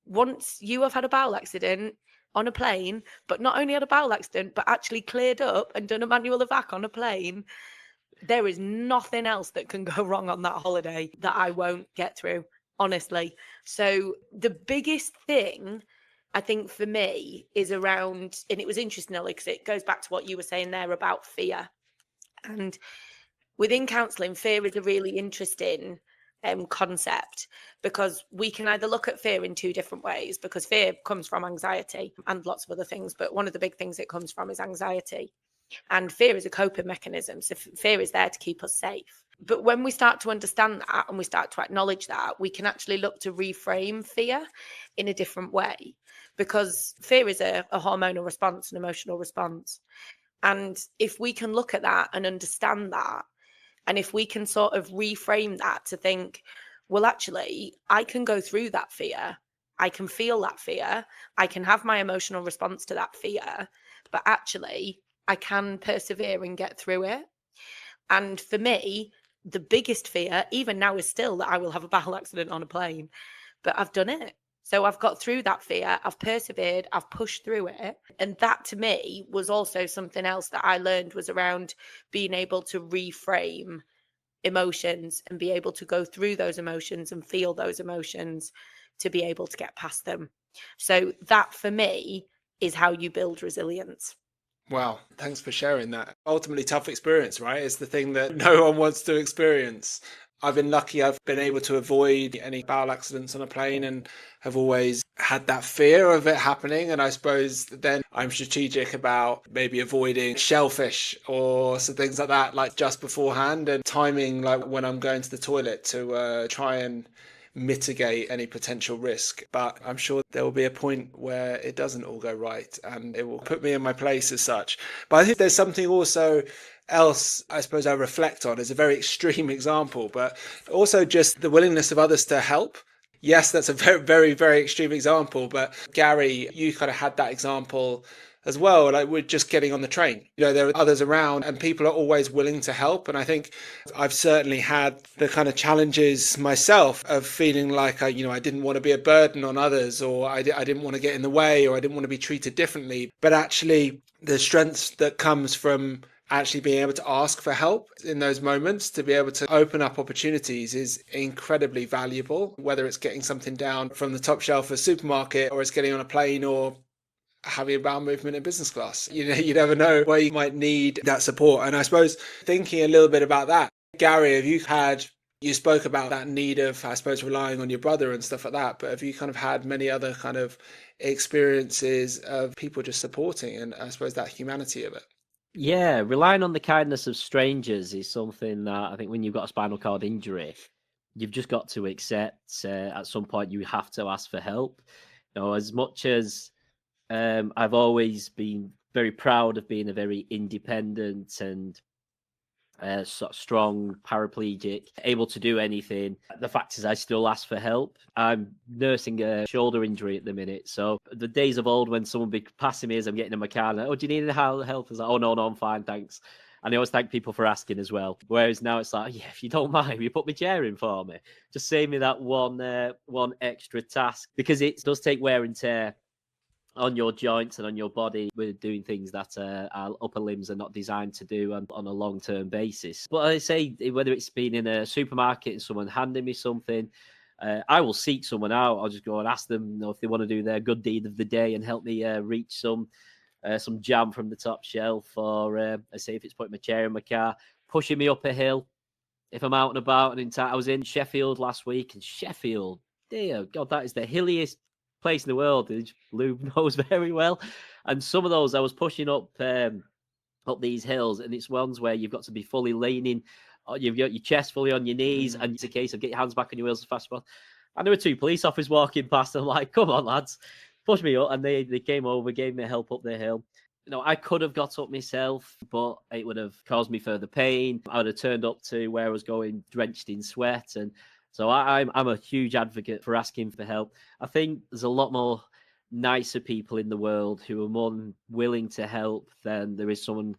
Speaker 3: once you have had a bowel accident on a plane, but not only had a bowel accident, but actually cleared up and done a manual evac on a plane, there is nothing else that can go wrong on that holiday that I won't get through, honestly. So the biggest thing I think for me is around, and it was interesting, Ollie, because it goes back to what you were saying there about fear. And within counselling, fear is a really interesting concept, because we can either look at fear in two different ways, because fear comes from anxiety and lots of other things, but one of the big things it comes from is anxiety. And fear is a coping mechanism. So fear is there to keep us safe. But when we start to understand that and we start to acknowledge that, we can actually look to reframe fear in a different way, because fear is a hormonal response, an emotional response. And if we can look at that and understand that, and if we can sort of reframe that to think, well, actually, I can go through that fear. I can feel that fear. I can have my emotional response to that fear. But actually, I can persevere and get through it. And for me, the biggest fear, even now, is still that I will have a bowel accident on a plane. But I've done it. So I've got through that fear. I've persevered. I've pushed through it. And that to me was also something else that I learned, was around being able to reframe emotions and be able to go through those emotions and feel those emotions to be able to get past them. So that for me is how you build resilience.
Speaker 1: Wow, thanks for sharing that. Ultimately, tough experience, right? It's the thing that no one wants to experience. I've been lucky, I've been able to avoid any bowel accidents on a plane and have always had that fear of it happening. And I suppose then I'm strategic about maybe avoiding shellfish or some things like that, like just beforehand, and timing, like when I'm going to the toilet, to try and mitigate any potential risk. But I'm sure there will be a point where it doesn't all go right and it will put me in my place as such. But I think there's something also else, I suppose, I reflect on is a very extreme example, but also just the willingness of others to help. Yes, that's a very, very, very extreme example, but Gary, you kind of had that example as well. Like, we're just getting on the train. You know, there are others around and people are always willing to help. And I think I've certainly had the kind of challenges myself of feeling like I didn't want to be a burden on others, or I didn't want to get in the way, or I didn't want to be treated differently. But actually the strength that comes from actually being able to ask for help in those moments, to be able to open up opportunities, is incredibly valuable, whether it's getting something down from the top shelf of a supermarket, or it's getting on a plane, or having a bowel movement in business class. You never know where you might need that support. And I suppose thinking a little bit about that, Gary, you spoke about that need of, I suppose, relying on your brother and stuff like that, but have you kind of had many other kind of experiences of people just supporting, and I suppose that humanity of it?
Speaker 2: Yeah, relying on the kindness of strangers is something that I think when you've got a spinal cord injury, you've just got to accept at some point you have to ask for help. As much as I've always been very proud of being a very independent and sort of strong paraplegic, able to do anything. The fact is, I still ask for help. I'm nursing a shoulder injury at the minute. So the days of old when someone be passing me as I'm getting in my car, and, oh, do you need any help? I was like, oh, no, I'm fine, thanks. And I always thank people for asking as well. Whereas now it's like, yeah, if you don't mind, you put my chair in for me. Just save me that one extra task, because it does take wear and tear on your joints and on your body. We're doing things that our upper limbs are not designed to do on a long-term basis. But I say, whether it's been in a supermarket and someone handing me something, I will seek someone out. I'll just go and ask them, if they want to do their good deed of the day and help me reach some jam from the top shelf, or I say if it's putting my chair in my car, pushing me up a hill. If I'm out and about, and I was in Sheffield last week, and Sheffield, dear God, that is the hilliest place in the world. Lou knows very well. And some of those I was pushing up these hills, and it's ones where you've got to be fully leaning. You've got your chest fully on your knees, and it's a case of get your hands back on your wheels as fast as possible. And there were two police officers walking past, and I'm like, come on, lads, push me up. And they came over, gave me help up the hill. I could have got up myself, but it would have caused me further pain. I would have turned up to where I was going drenched in sweat, and So I'm a huge advocate for asking for help. I think there's a lot more nicer people in the world who are more than willing to help than there is someone.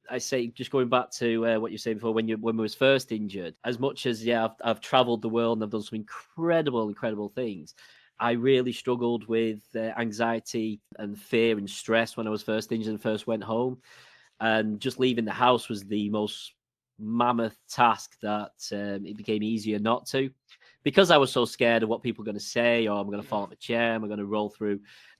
Speaker 2: I say, just going back to what you said before, when we was first injured, as much as I've traveled the world and I've done some incredible things. I really struggled with anxiety and fear and stress when I was first injured and first went home, and just leaving the house was the most mammoth task that it became easier not to, because I was so scared of what people are going to say, or I'm going to fall off a chair, am I going to roll through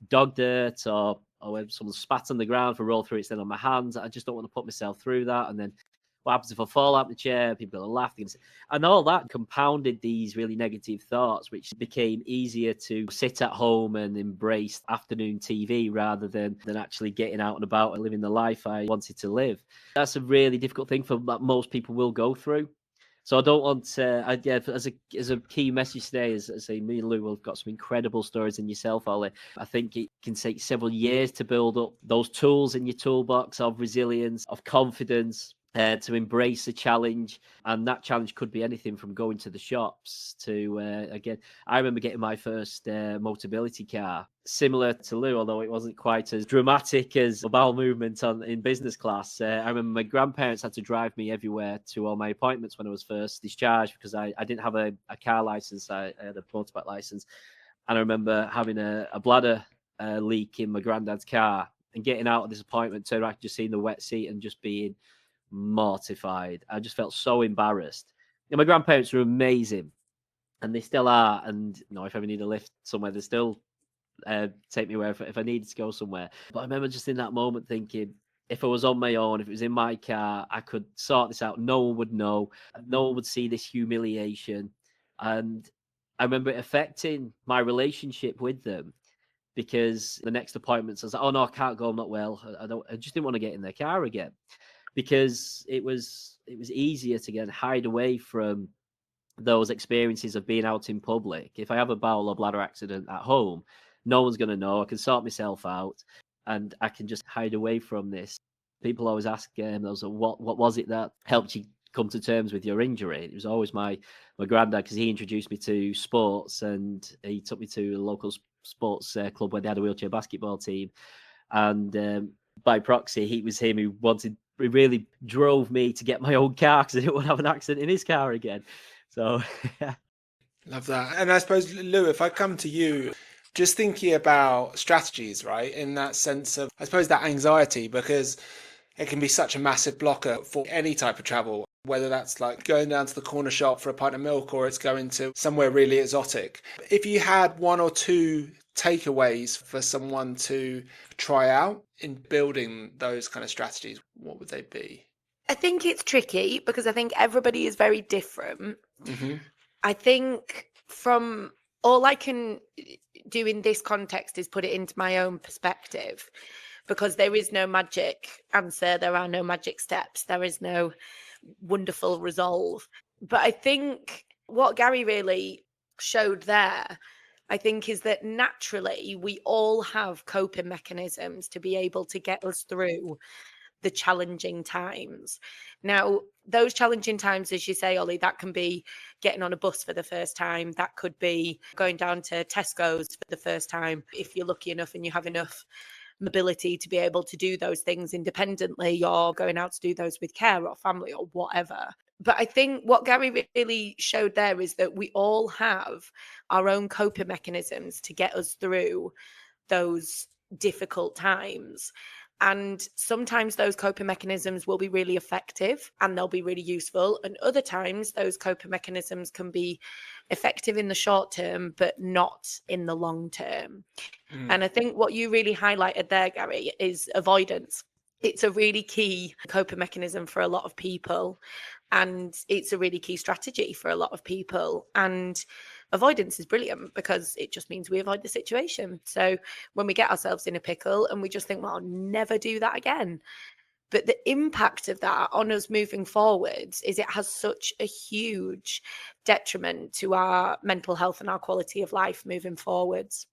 Speaker 2: dog dirt, or when someone spat on the ground, if I roll through it, it's then on my hands. I just don't want to put myself through that. And then what happens if I fall out the chair? People are laughing. And all that compounded these really negative thoughts, which became easier to sit at home and embrace afternoon TV rather than actually getting out and about and living the life I wanted to live. That's a really difficult thing for most people will go through. So I don't want to, as a key message today, as I say, me and Lou have got some incredible stories in yourself, Ollie. I think it can take several years to build up those tools in your toolbox of resilience, of confidence, to embrace a challenge. And that challenge could be anything from going to the shops to, again, I remember getting my first Motability car, similar to Lou, although it wasn't quite as dramatic as a bowel movement in business class. I remember my grandparents had to drive me everywhere to all my appointments when I was first discharged, because I didn't have a car license. I had a motorbike license. And I remember having a bladder leak in my granddad's car and getting out of this appointment, turning around, just seeing the wet seat and just being mortified. I just felt so embarrassed. And my grandparents were amazing, and they still are. And if I ever need a lift somewhere, they still take me where if I needed to go somewhere. But I remember just in that moment thinking, if I was on my own, if it was in my car, I could sort this out. No one would know. No one would see this humiliation. And I remember it affecting my relationship with them, because the next appointments I was like, oh no, I can't go, I'm not well. I just didn't want to get in their car again, because it was easier to hide away from those experiences of being out in public. If I have a bowel or bladder accident at home, no one's going to know. I can sort myself out, and I can just hide away from this. People always ask, what was it that helped you come to terms with your injury? It was always my granddad, because he introduced me to sports, and he took me to a local sports club where they had a wheelchair basketball team. And by proxy, he was him who really drove me to get my own car, because I didn't want to have an accident in his car again. So
Speaker 1: love that. And I suppose, Lou, if I come to you, just thinking about strategies, right, in that sense of, I suppose, that anxiety, because it can be such a massive blocker for any type of travel, whether that's like going down to the corner shop for a pint of milk, or it's going to somewhere really exotic. If you had one or two takeaways for someone to try out in building those kind of strategies, what would they be?
Speaker 3: I think it's tricky because I think everybody is very different.
Speaker 1: Mm-hmm.
Speaker 3: I think from all I can do in this context is put it into my own perspective, because there is no magic answer. There are no magic steps. There is no wonderful resolve. But I think what Gary really showed there, I think, is that naturally we all have coping mechanisms to be able to get us through the challenging times. Now, those challenging times, as you say, Ollie, that can be getting on a bus for the first time. That could be going down to Tesco's for the first time, if you're lucky enough and you have enough mobility to be able to do those things independently, or going out to do those with care or family or whatever. But I think what Gary really showed there is that we all have our own coping mechanisms to get us through those difficult times. And sometimes those coping mechanisms will be really effective and they'll be really useful. And other times those coping mechanisms can be effective in the short term, but not in the long term. And I think what you really highlighted there, Gary, is avoidance. It's a really key coping mechanism for a lot of people. And it's a really key strategy for a lot of people. And avoidance is brilliant because it just means we avoid the situation. So when we get ourselves in a pickle and we just think, well, I'll never do that again. But the impact of that on us moving forwards is it has such a huge detriment to our mental health and our quality of life moving forwards.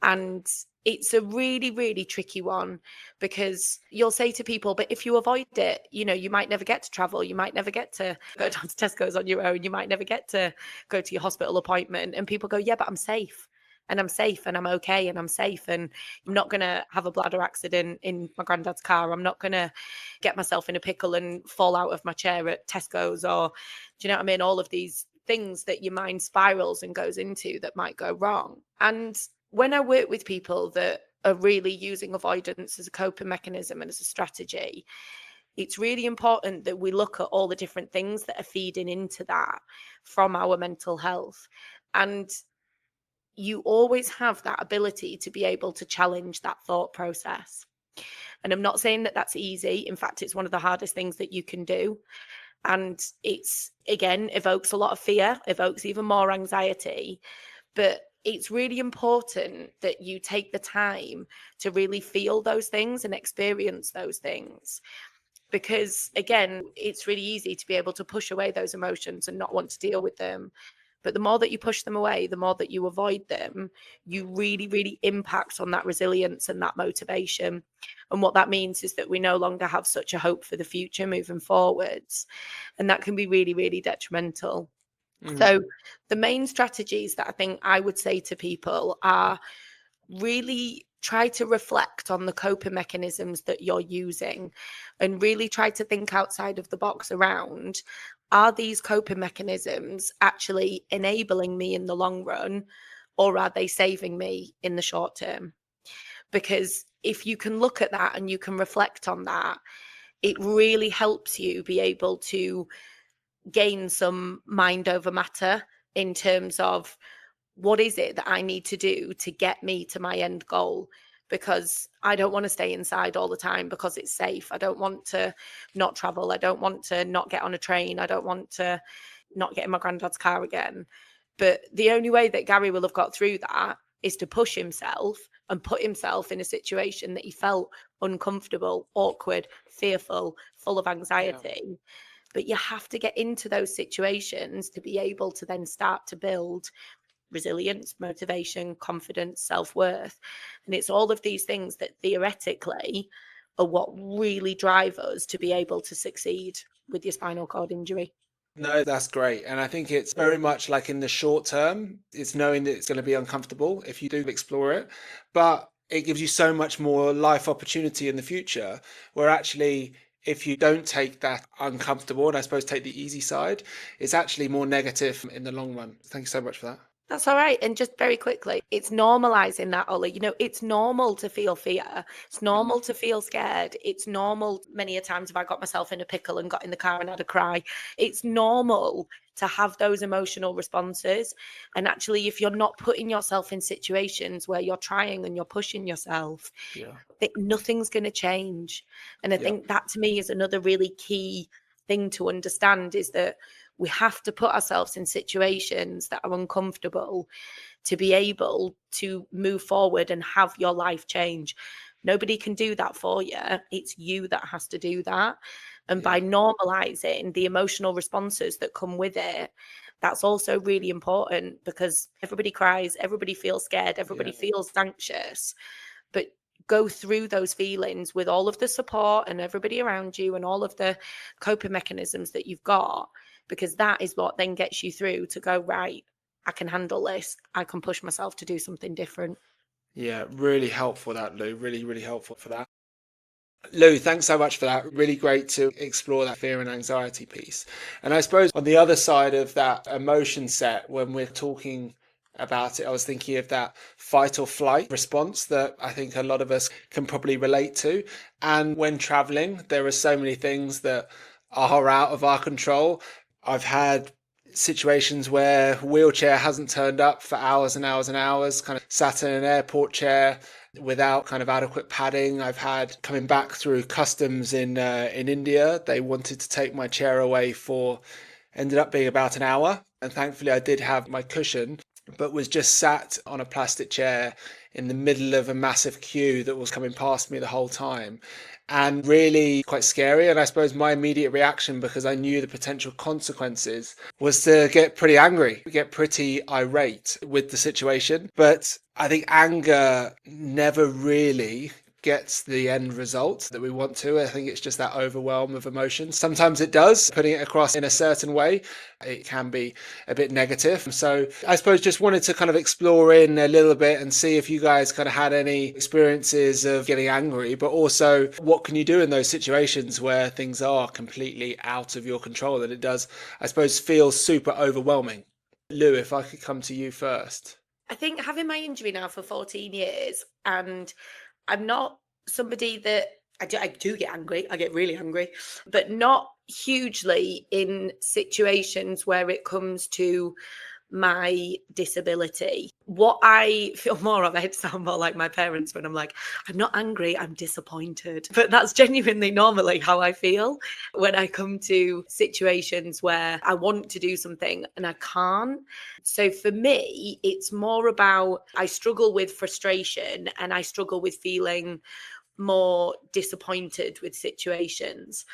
Speaker 3: And it's a really, really tricky one, because you'll say to people, but if you avoid it, you might never get to travel. You might never get to go down to Tesco's on your own. You might never get to go to your hospital appointment. And people go, yeah, but I'm safe. And I'm safe and I'm okay and I'm safe. And I'm not going to have a bladder accident in my granddad's car. I'm not going to get myself in a pickle and fall out of my chair at Tesco's, or, do you know what I mean? All of these things that your mind spirals and goes into that might go wrong. And when I work with people that are really using avoidance as a coping mechanism and as a strategy, it's really important that we look at all the different things that are feeding into that from our mental health. And you always have that ability to be able to challenge that thought process. And I'm not saying that that's easy. In fact, it's one of the hardest things that you can do. And it's, again, evokes a lot of fear, evokes even more anxiety. But it's really important that you take the time to really feel those things and experience those things. Because, again, it's really easy to be able to push away those emotions and not want to deal with them. But the more that you push them away, the more that you avoid them, you really, really impact on that resilience and that motivation. And what that means is that we no longer have such a hope for the future moving forwards. And that can be really, really detrimental. So the main strategies that I think I would say to people are really try to reflect on the coping mechanisms that you're using, and really try to think outside of the box around, are these coping mechanisms actually enabling me in the long run, or are they saving me in the short term? Because if you can look at that and you can reflect on that, it really helps you be able to gain some mind over matter in terms of, what is it that I need to do to get me to my end goal? Because I don't want to stay inside all the time because it's safe. I don't want to not travel. I don't want to not get on a train. I don't want to not get in my granddad's car again. But the only way that Gary will have got through that is to push himself and put himself in a situation that he felt uncomfortable, awkward, fearful, full of anxiety. Yeah. But you have to get into those situations to be able to then start to build resilience, motivation, confidence, self-worth. And it's all of these things that theoretically are what really drive us to be able to succeed with your spinal cord injury.
Speaker 1: No, that's great. And I think it's very much like in the short term, it's knowing that it's going to be uncomfortable if you do explore it, but it gives you so much more life opportunity in the future, where actually, if you don't take that uncomfortable, and I suppose take the easy side, it's actually more negative in the long run. Thank you so much for that.
Speaker 3: That's all right. And just very quickly, it's normalizing that, Ollie. It's normal to feel fear. It's normal to feel scared. It's normal. Many a times if I got myself in a pickle and got in the car and had a cry, it's normal to have those emotional responses. And actually, if you're not putting yourself in situations where you're trying and you're pushing yourself, nothing's going to change. And I think that, to me, is another really key thing to understand, is that we have to put ourselves in situations that are uncomfortable to be able to move forward and have your life change. Nobody can do that for you. It's you that has to do that. And by normalizing the emotional responses that come with it, that's also really important, because everybody cries, everybody feels scared, everybody feels anxious. But go through those feelings with all of the support and everybody around you and all of the coping mechanisms that you've got, because that is what then gets you through to go, right, I can handle this. I can push myself to do something different.
Speaker 1: Yeah, really helpful that, Lou. Really, really helpful for that. Lou, thanks so much for that. Really great to explore that fear and anxiety piece. And I suppose on the other side of that emotion set, when we're talking about it, I was thinking of that fight or flight response that I think a lot of us can probably relate to. And when traveling, there are so many things that are out of our control. I've had situations where a wheelchair hasn't turned up for hours and hours and hours, kind of sat in an airport chair without kind of adequate padding. I've had coming back through customs in India. They wanted to take my chair away for, ended up being about an hour. And thankfully I did have my cushion, but was just sat on a plastic chair in the middle of a massive queue that was coming past me the whole time. and really quite scary. And I suppose my immediate reaction, because I knew the potential consequences, was to get pretty angry, get pretty irate with the situation. But I think anger never really gets the end result that we want to. I think it's just that overwhelm of emotion. Sometimes it does, putting it across in a certain way, it can be a bit negative. So I suppose just wanted to kind of explore in a little bit and see if you guys kind of had any experiences of getting angry, but also what can you do in those situations where things are completely out of your control, that it does, I suppose, feel super overwhelming. Lou, if I could come to you first.
Speaker 3: I think having my injury now for 14 years, and I'm not somebody that I do get angry. I get really angry, but not hugely in situations where it comes to my disability. What I feel more of, I sound more like my parents when I'm like, I'm not angry, I'm disappointed. But that's genuinely normally how I feel when I come to situations where I want to do something and I can't. So for me, it's more about I struggle with frustration and I struggle with feeling more disappointed with situations.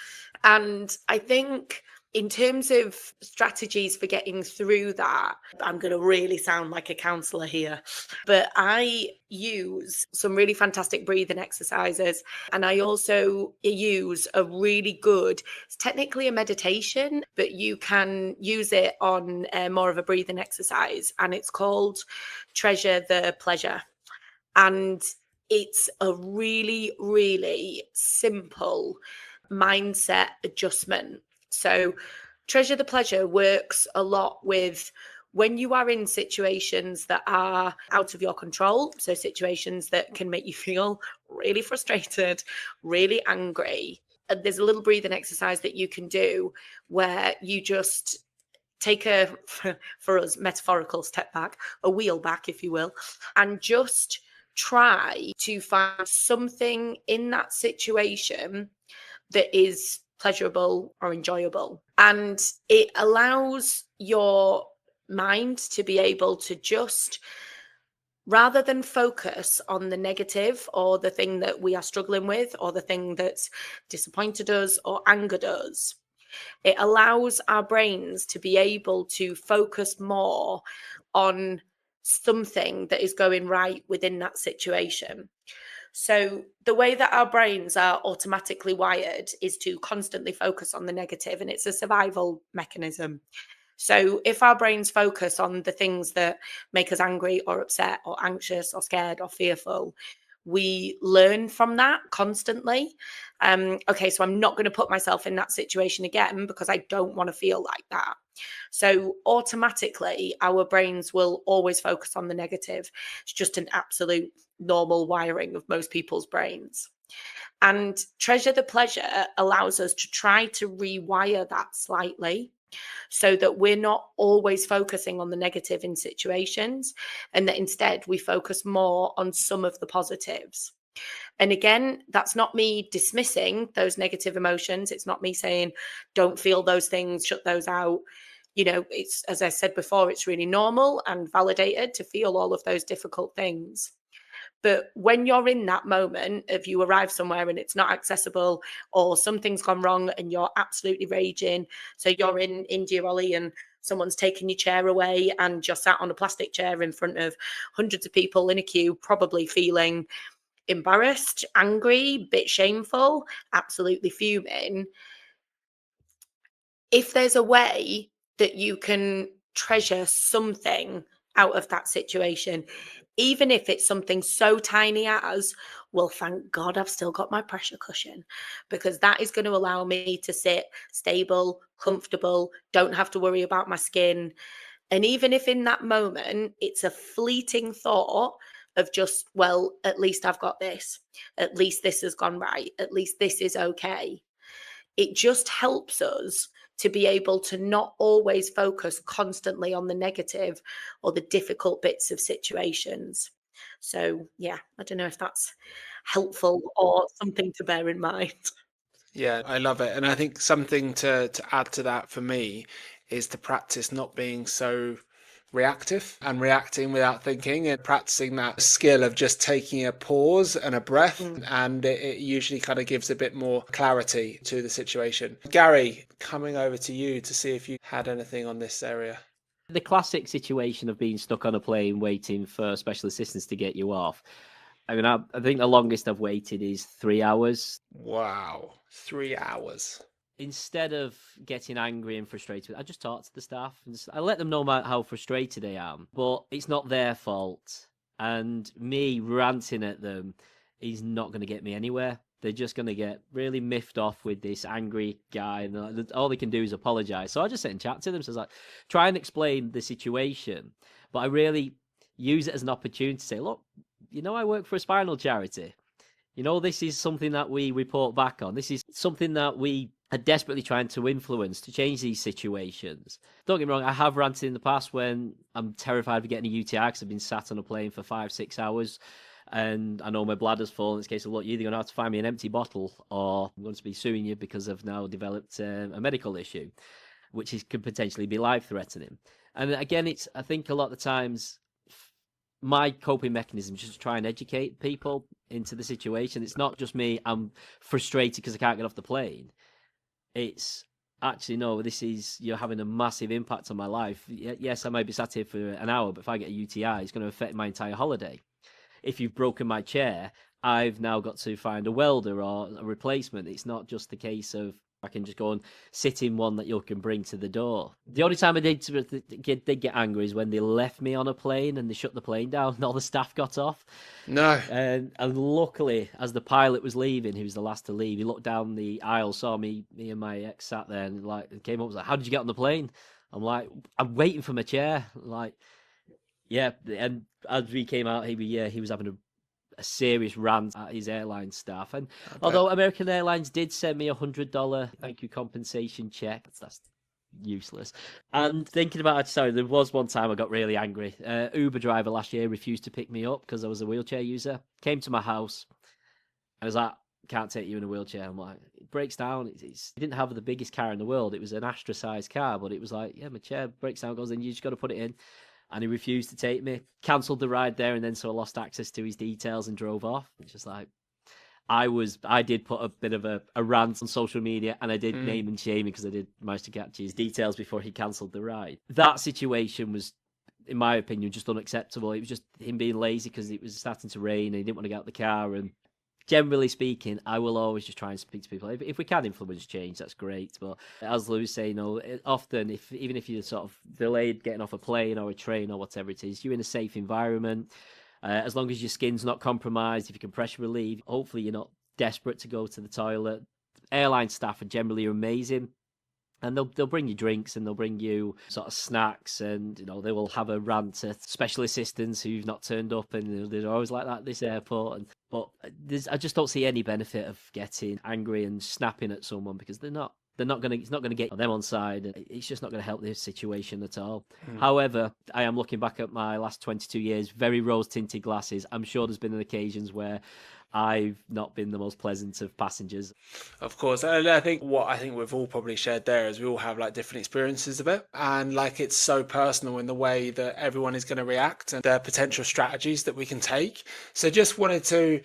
Speaker 3: And I think in terms of strategies for getting through that, I'm going to really sound like a counselor here, but I use some really fantastic breathing exercises. And I also use a really good, it's technically a meditation, but you can use it on more of a breathing exercise. And it's called Treasure the Pleasure. And it's a really, really simple mindset adjustment. So, Treasure the Pleasure works a lot with when you are in situations that are out of your control. So, situations that can make you feel really frustrated, really angry. And there's a little breathing exercise that you can do where you just take a, for us, metaphorical step back, a wheel back, if you will, and just try to find something in that situation that is pleasurable or enjoyable. And it allows your mind to be able to just, rather than focus on the negative or the thing that we are struggling with or the thing that's disappointed us or angered us, it allows our brains to be able to focus more on something that is going right within that situation. So, the way that our brains are automatically wired is to constantly focus on the negative, and it's a survival mechanism. So, if our brains focus on the things that make us angry or upset or anxious or scared or fearful, we learn from that constantly. Okay, so I'm not going to put myself in that situation again because I don't want to feel like that. So automatically, our brains will always focus on the negative. It's just an absolute normal wiring of most people's brains. And Treasure the Pleasure allows us to try to rewire that slightly so that we're not always focusing on the negative in situations and that instead we focus more on some of the positives. And again, that's not me dismissing those negative emotions. It's not me saying, don't feel those things, shut those out. You know, it's, as I said before, it's really normal and validated to feel all of those difficult things. But when you're in that moment of you arrive somewhere and it's not accessible or something's gone wrong and you're absolutely raging, so you're in India, Ollie, and someone's taken your chair away and you're sat on a plastic chair in front of hundreds of people in a queue, probably feeling embarrassed, angry, bit shameful, absolutely fuming. If there's a way that you can treasure something out of that situation, even if it's something so tiny as, well, thank God I've still got my pressure cushion, because that is going to allow me to sit stable, comfortable, don't have to worry about my skin. And even if in that moment it's a fleeting thought of just, well, at least I've got this, at least this has gone right, at least this is okay. It just helps us to be able to not always focus constantly on the negative or the difficult bits of situations. So, yeah, I don't know if that's helpful or something to bear in mind.
Speaker 1: Yeah, I love it. And I think something to add to that for me is to practice not being so reactive and reacting without thinking, and practicing that skill of just taking a pause and a breath. And it usually kind of gives a bit more clarity to the situation. Gary, coming over to you to see if you had anything on this area.
Speaker 2: The classic situation of being stuck on a plane waiting for special assistance to get you off. I mean, I think the longest I've waited is 3 hours.
Speaker 1: Wow, 3 hours.
Speaker 2: Instead of getting angry and frustrated, I just talk to the staff and I let them know how frustrated I am. But it's not their fault. And me ranting at them is not going to get me anywhere. They're just going to get really miffed off with this angry guy, and all they can do is apologize. So I just sit and chat to them. So it's like, try and explain the situation. But I really use it as an opportunity to say, look, I work for a spinal charity. This is something that we report back on. This is something that we are desperately trying to influence to change these situations. Don't get me wrong, I have ranted in the past when I'm terrified of getting a UTI because I've been sat on a plane for 5-6 hours and I know my bladder's full. In this case, look, you're either going to have to find me an empty bottle or I'm going to be suing you because I've now developed a medical issue, which could potentially be life-threatening. And again, I think a lot of the times, my coping mechanism is just to try and educate people into the situation. It's not just me, I'm frustrated because I can't get off the plane. It's actually, no, you're having a massive impact on my life. Yes, I might be sat here for an hour, but if I get a UTI, it's going to affect my entire holiday. If you've broken my chair, I've now got to find a welder or a replacement. It's not just the case of I can just go and sit in one that you can bring to the door. The only time I did get angry is when they left me on a plane and they shut the plane down and all the staff got off.
Speaker 1: No.
Speaker 2: And luckily, as the pilot was leaving, he was the last to leave, he looked down the aisle, saw me and my ex sat there and came up and was like, how did you get on the plane? I'm like, I'm waiting for my chair. Like, yeah. And as we came out, he was having a serious rant at his airline staff. And although American Airlines did send me $100 thank you compensation check, that's useless. And thinking about it, sorry, there was one time I got really angry. Uber driver last year refused to pick me up because I was a wheelchair user. Came to my house and I was like, can't take you in a wheelchair. I'm like, it breaks down. He didn't have the biggest car in the world. It was an Astra-sized car, but it was like, yeah, my chair breaks down, goes, then you just got to put it in. And he refused to take me, cancelled the ride there, and then so I lost access to his details and drove off. It's just like, I did put a bit of a rant on social media, and I did name and shame because I did manage to catch his details before he cancelled the ride. That situation was, in my opinion, just unacceptable. It was just him being lazy because it was starting to rain and he didn't want to get out the car. And generally speaking, I will always just try and speak to people. If we can influence change, that's great. But as Lou was saying, often, even if you're sort of delayed getting off a plane or a train or whatever it is, you're in a safe environment. As long as your skin's not compromised, if you can pressure relieve, hopefully you're not desperate to go to the toilet. Airline staff are generally amazing. And they'll bring you drinks and they'll bring you sort of snacks and, they will have a rant at special assistants who've not turned up and they're always like that at this airport. But I just don't see any benefit of getting angry and snapping at someone because it's not going to get them on side. It's just not going to help this situation at all. However, I am looking back at my last 22 years, very rose-tinted glasses. I'm sure there's been occasions where I've not been the most pleasant of passengers.
Speaker 1: Of course. And I think we've all probably shared there is we all have different experiences of it. And it's so personal in the way that everyone is going to react and the potential strategies that we can take. So just wanted to,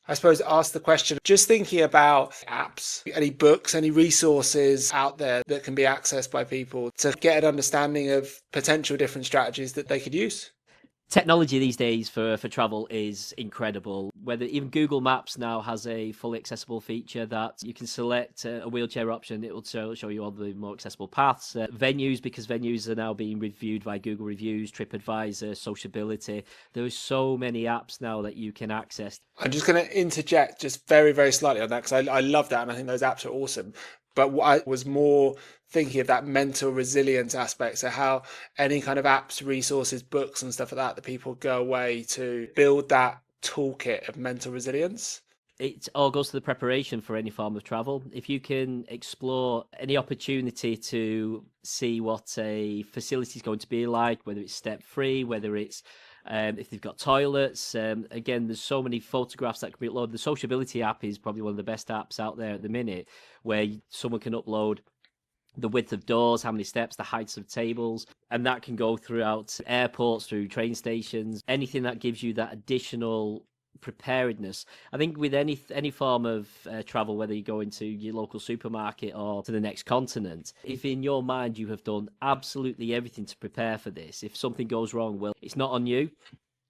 Speaker 1: I suppose, ask the question, just thinking about apps, any books, any resources out there that can be accessed by people to get an understanding of potential different strategies that they could use.
Speaker 2: Technology these days for travel is incredible. Whether even Google Maps now has a fully accessible feature that you can select a wheelchair option. It will show you all the more accessible paths. Venues, because venues are now being reviewed by Google Reviews, TripAdvisor, Sociability. There are so many apps now that you can access.
Speaker 1: I'm just going to interject just very, very slightly on that because I love that and I think those apps are awesome. But what I was more thinking of that mental resilience aspect. So how any kind of apps, resources, books and stuff like that people go away to build that toolkit of mental resilience.
Speaker 2: It all goes to the preparation for any form of travel. If you can explore any opportunity to see what a facility is going to be like, whether it's step-free, whether it's if they've got toilets. Again, there's so many photographs that can be uploaded. The Sociability app is probably one of the best apps out there at the minute, where someone can upload the width of doors, how many steps, the heights of tables, and that can go throughout airports, through train stations, anything that gives you that additional preparedness. I think with any form of travel, whether you go into your local supermarket or to the next continent, if in your mind you have done absolutely everything to prepare for this, if something goes wrong, well, it's not on you.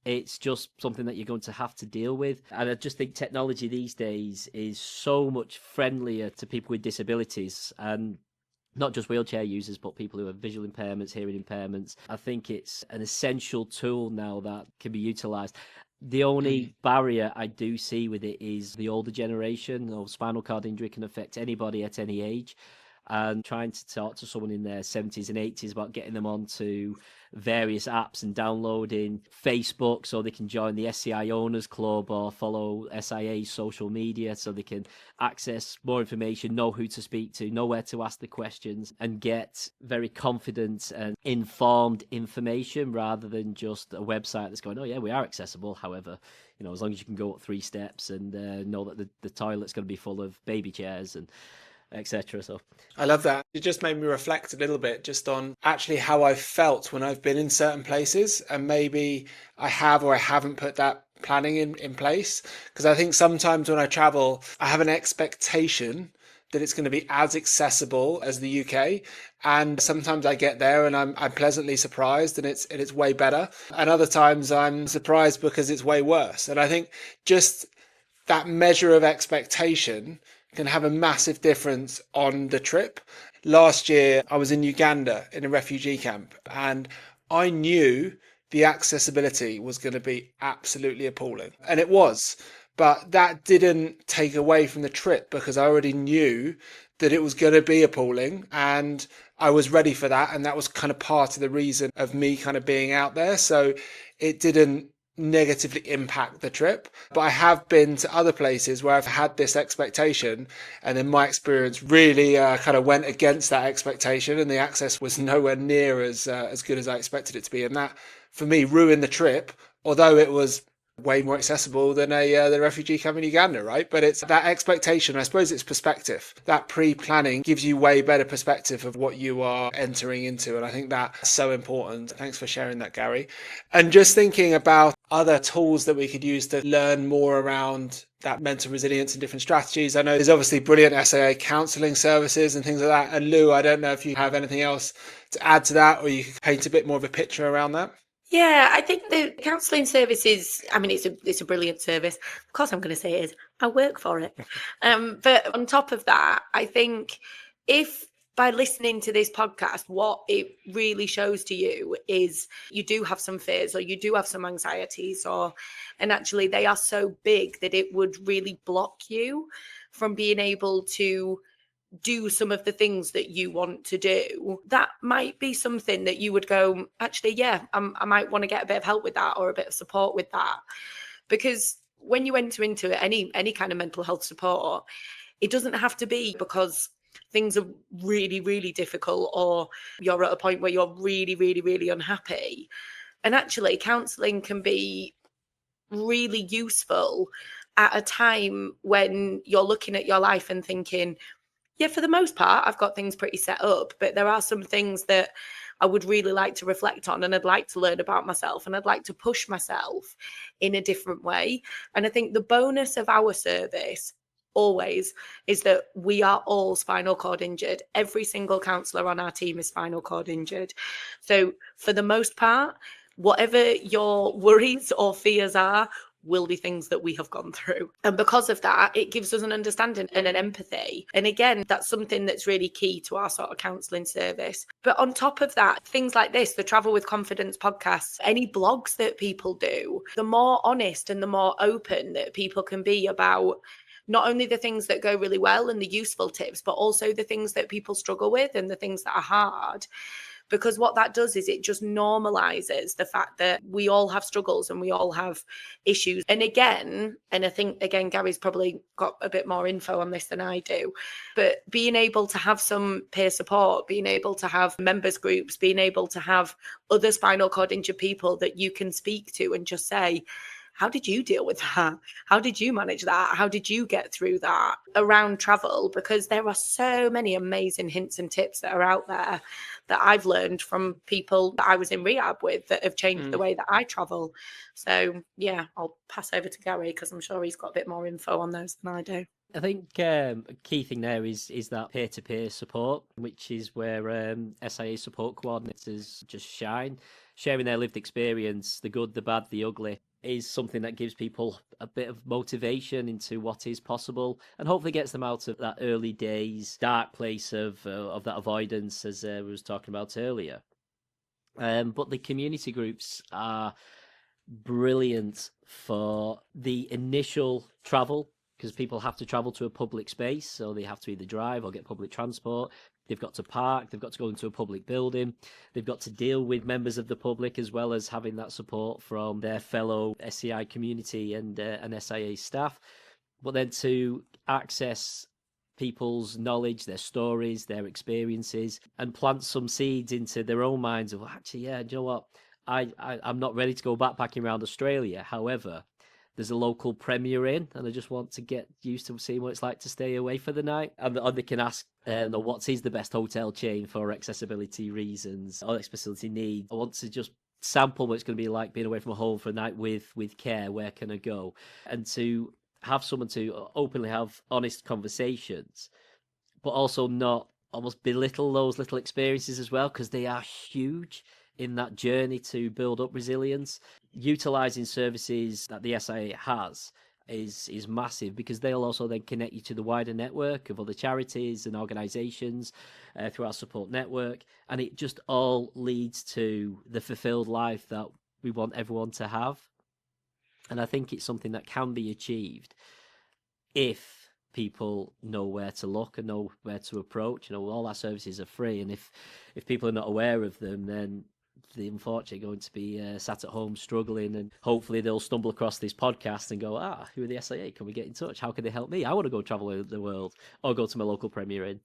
Speaker 2: It's just something that you're going to have to deal with. And I just think technology these days is so much friendlier to people with disabilities, and not just wheelchair users, but people who have visual impairments, hearing impairments. I think it's an essential tool now that can be utilised. The only barrier I do see with it is the older generation. Spinal cord injury can affect anybody at any age. And trying to talk to someone in their 70s and 80s about getting them onto various apps and downloading Facebook so they can join the SCI Owners Club or follow SIA's social media so they can access more information, know who to speak to, know where to ask the questions, and get very confident and informed information rather than just a website that's going, oh yeah, we are accessible. However, as long as you can go up 3 steps and know that the toilet's going to be full of baby chairs and etc. So
Speaker 1: I love that. It just made me reflect a little bit just on actually how I've felt when I've been in certain places, and maybe I have or I haven't put that planning in place. Because I think sometimes when I travel, I have an expectation that it's going to be as accessible as the UK, and sometimes I get there and I'm pleasantly surprised and it's way better, and other times I'm surprised because it's way worse. And I think just that measure of expectation can have a massive difference on the trip. Last year, I was in Uganda in a refugee camp, and I knew the accessibility was going to be absolutely appalling. And it was. But that didn't take away from the trip, because I already knew that it was going to be appalling, and I was ready for that. And that was kind of part of the reason of me kind of being out there. So it didn't negatively impact the trip. But I have been to other places where I've had this expectation, and then my experience really kind of went against that expectation, and the access was nowhere near as good as I expected it to be. And that, for me, ruined the trip, although it was way more accessible than the refugee camp in Uganda, right? But it's that expectation. I suppose it's perspective. That pre-planning gives you way better perspective of what you are entering into, and I think that's so important. Thanks for sharing that, Gary. And just thinking about other tools that we could use to learn more around that mental resilience and different strategies. I know there's obviously brilliant SAA counselling services and things like that. And Lou, I don't know if you have anything else to add to that, or you could paint a bit more of a picture around that.
Speaker 3: Yeah, I think the counselling service is, it's a brilliant service. Of course, I'm going to say it is. I work for it. But on top of that, I think if by listening to this podcast, what it really shows to you is you do have some fears, or you do have some anxieties, and actually they are so big that it would really block you from being able to do some of the things that you want to do. That might be something that you would go, actually, yeah, I might want to get a bit of help with that, or a bit of support with that. Because when you enter into any kind of mental health support, it doesn't have to be because things are really, really difficult, or you're at a point where you're really, really, really unhappy. And actually, counselling can be really useful at a time when you're looking at your life and thinking, yeah, for the most part, I've got things pretty set up, but there are some things that I would really like to reflect on, and I'd like to learn about myself, and I'd like to push myself in a different way. And I think the bonus of our service always is that we are all spinal cord injured. Every single counsellor on our team is spinal cord injured. So for the most part, whatever your worries or fears are, will be things that we have gone through. And because of that, it gives us an understanding and an empathy. And again, that's something that's really key to our sort of counselling service. But on top of that, things like this, the Travel with Confidence podcasts, any blogs that people do, the more honest and the more open that people can be about not only the things that go really well and the useful tips, but also the things that people struggle with and the things that are hard. Because what that does is it just normalizes the fact that we all have struggles and we all have issues. And again, I think, Gary's probably got a bit more info on this than I do, but being able to have some peer support, being able to have members groups, being able to have other spinal cord injured people that you can speak to and just say, how did you deal with that? How did you manage that? How did you get through that around travel? Because there are so many amazing hints and tips that are out there that I've learned from people that I was in rehab with that have changed the way that I travel. So yeah, I'll pass over to Gary because I'm sure he's got a bit more info on those than I do.
Speaker 2: I think a key thing there is that peer-to-peer support, which is where SIA support coordinators just shine. Sharing their lived experience, the good, the bad, the ugly, is something that gives people a bit of motivation into what is possible and hopefully gets them out of that early days dark place of that avoidance, as we was talking about earlier. But the community groups are brilliant for the initial travel, because people have to travel to a public space, so they have to either drive or get public transport. They've got to park, they've got to go into a public building, they've got to deal with members of the public, as well as having that support from their fellow SCI community and SIA staff. But then to access people's knowledge, their stories, their experiences, and plant some seeds into their own minds of, actually, yeah, do you know what? I'm not ready to go backpacking around Australia. However, there's a local Premier Inn, and I just want to get used to seeing what it's like to stay away for the night. And they can ask, what is the best hotel chain for accessibility reasons or accessibility needs? I want to just sample what it's going to be like being away from home for a night with care. Where can I go? And to have someone to openly have honest conversations, but also not almost belittle those little experiences as well, because they are huge in that journey to build up resilience. Utilizing services that the SIA has is massive, because they'll also then connect you to the wider network of other charities and organizations through our support network, and it just all leads to the fulfilled life that we want everyone to have. And I think it's something that can be achieved if people know where to look and know where to approach. All our services are free, and if people are not aware of them, then they're unfortunately going to be sat at home struggling, and hopefully they'll stumble across this podcast and go, who are the SIA? Can we get in touch? How can they help me? I want to go travel the world, or go to my local Premier Inn.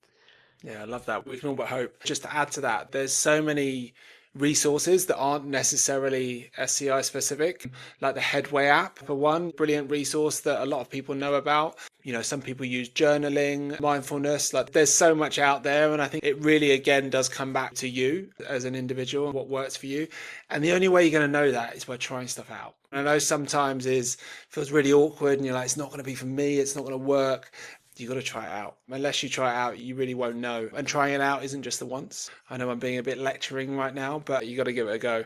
Speaker 1: Yeah, I love that. We can all but hope. Just to add to that, there's so many resources that aren't necessarily SCI specific, like the Headway app for one, brilliant resource that a lot of people know about. Some people use journaling, mindfulness, like there's so much out there. And I think it really, again, does come back to you as an individual and what works for you. And the only way you're going to know that is by trying stuff out. And I know sometimes feels really awkward and you're like, it's not going to be for me, it's not going to work. You got to try it out. Unless you try it out, you really won't know. And trying it out isn't just the once. I know I'm being a bit lecturing right now, but you got to give it a go.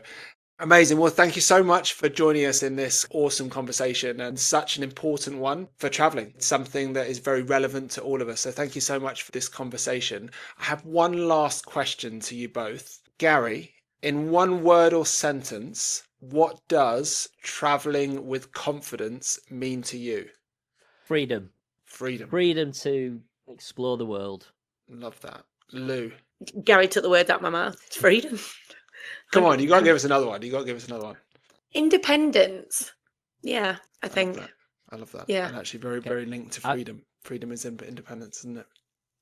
Speaker 1: Amazing. Well, thank you so much for joining us in this awesome conversation, and such an important one for traveling. It's something that is very relevant to all of us. So thank you so much for this conversation. I have one last question to you both. Gary, in one word or sentence, what does traveling with confidence mean to you?
Speaker 2: Freedom. Freedom to explore the world.
Speaker 1: Love that. Lou.
Speaker 3: Gary took the words out of my mouth. It's freedom.
Speaker 1: Come on, you got to give us another one.
Speaker 3: Independence. Yeah, I think.
Speaker 1: I love that.
Speaker 3: Yeah.
Speaker 1: And actually very, very linked to freedom. Freedom is independence, isn't it?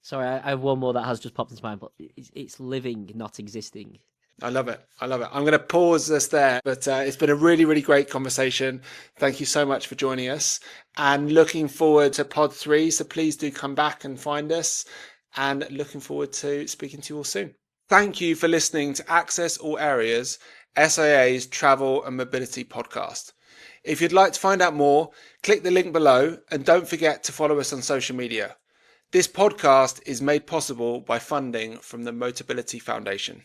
Speaker 2: Sorry, I have one more that has just popped into mind, but it's living, not existing.
Speaker 1: I love it. I'm going to pause this there, but it's been a really, really great conversation. Thank you so much for joining us, and looking forward to pod 3. So please do come back and find us, and looking forward to speaking to you all soon. Thank you for listening to Access All Areas, SIA's Travel and Mobility podcast. If you'd like to find out more, click the link below, and don't forget to follow us on social media. This podcast is made possible by funding from the Motability Foundation.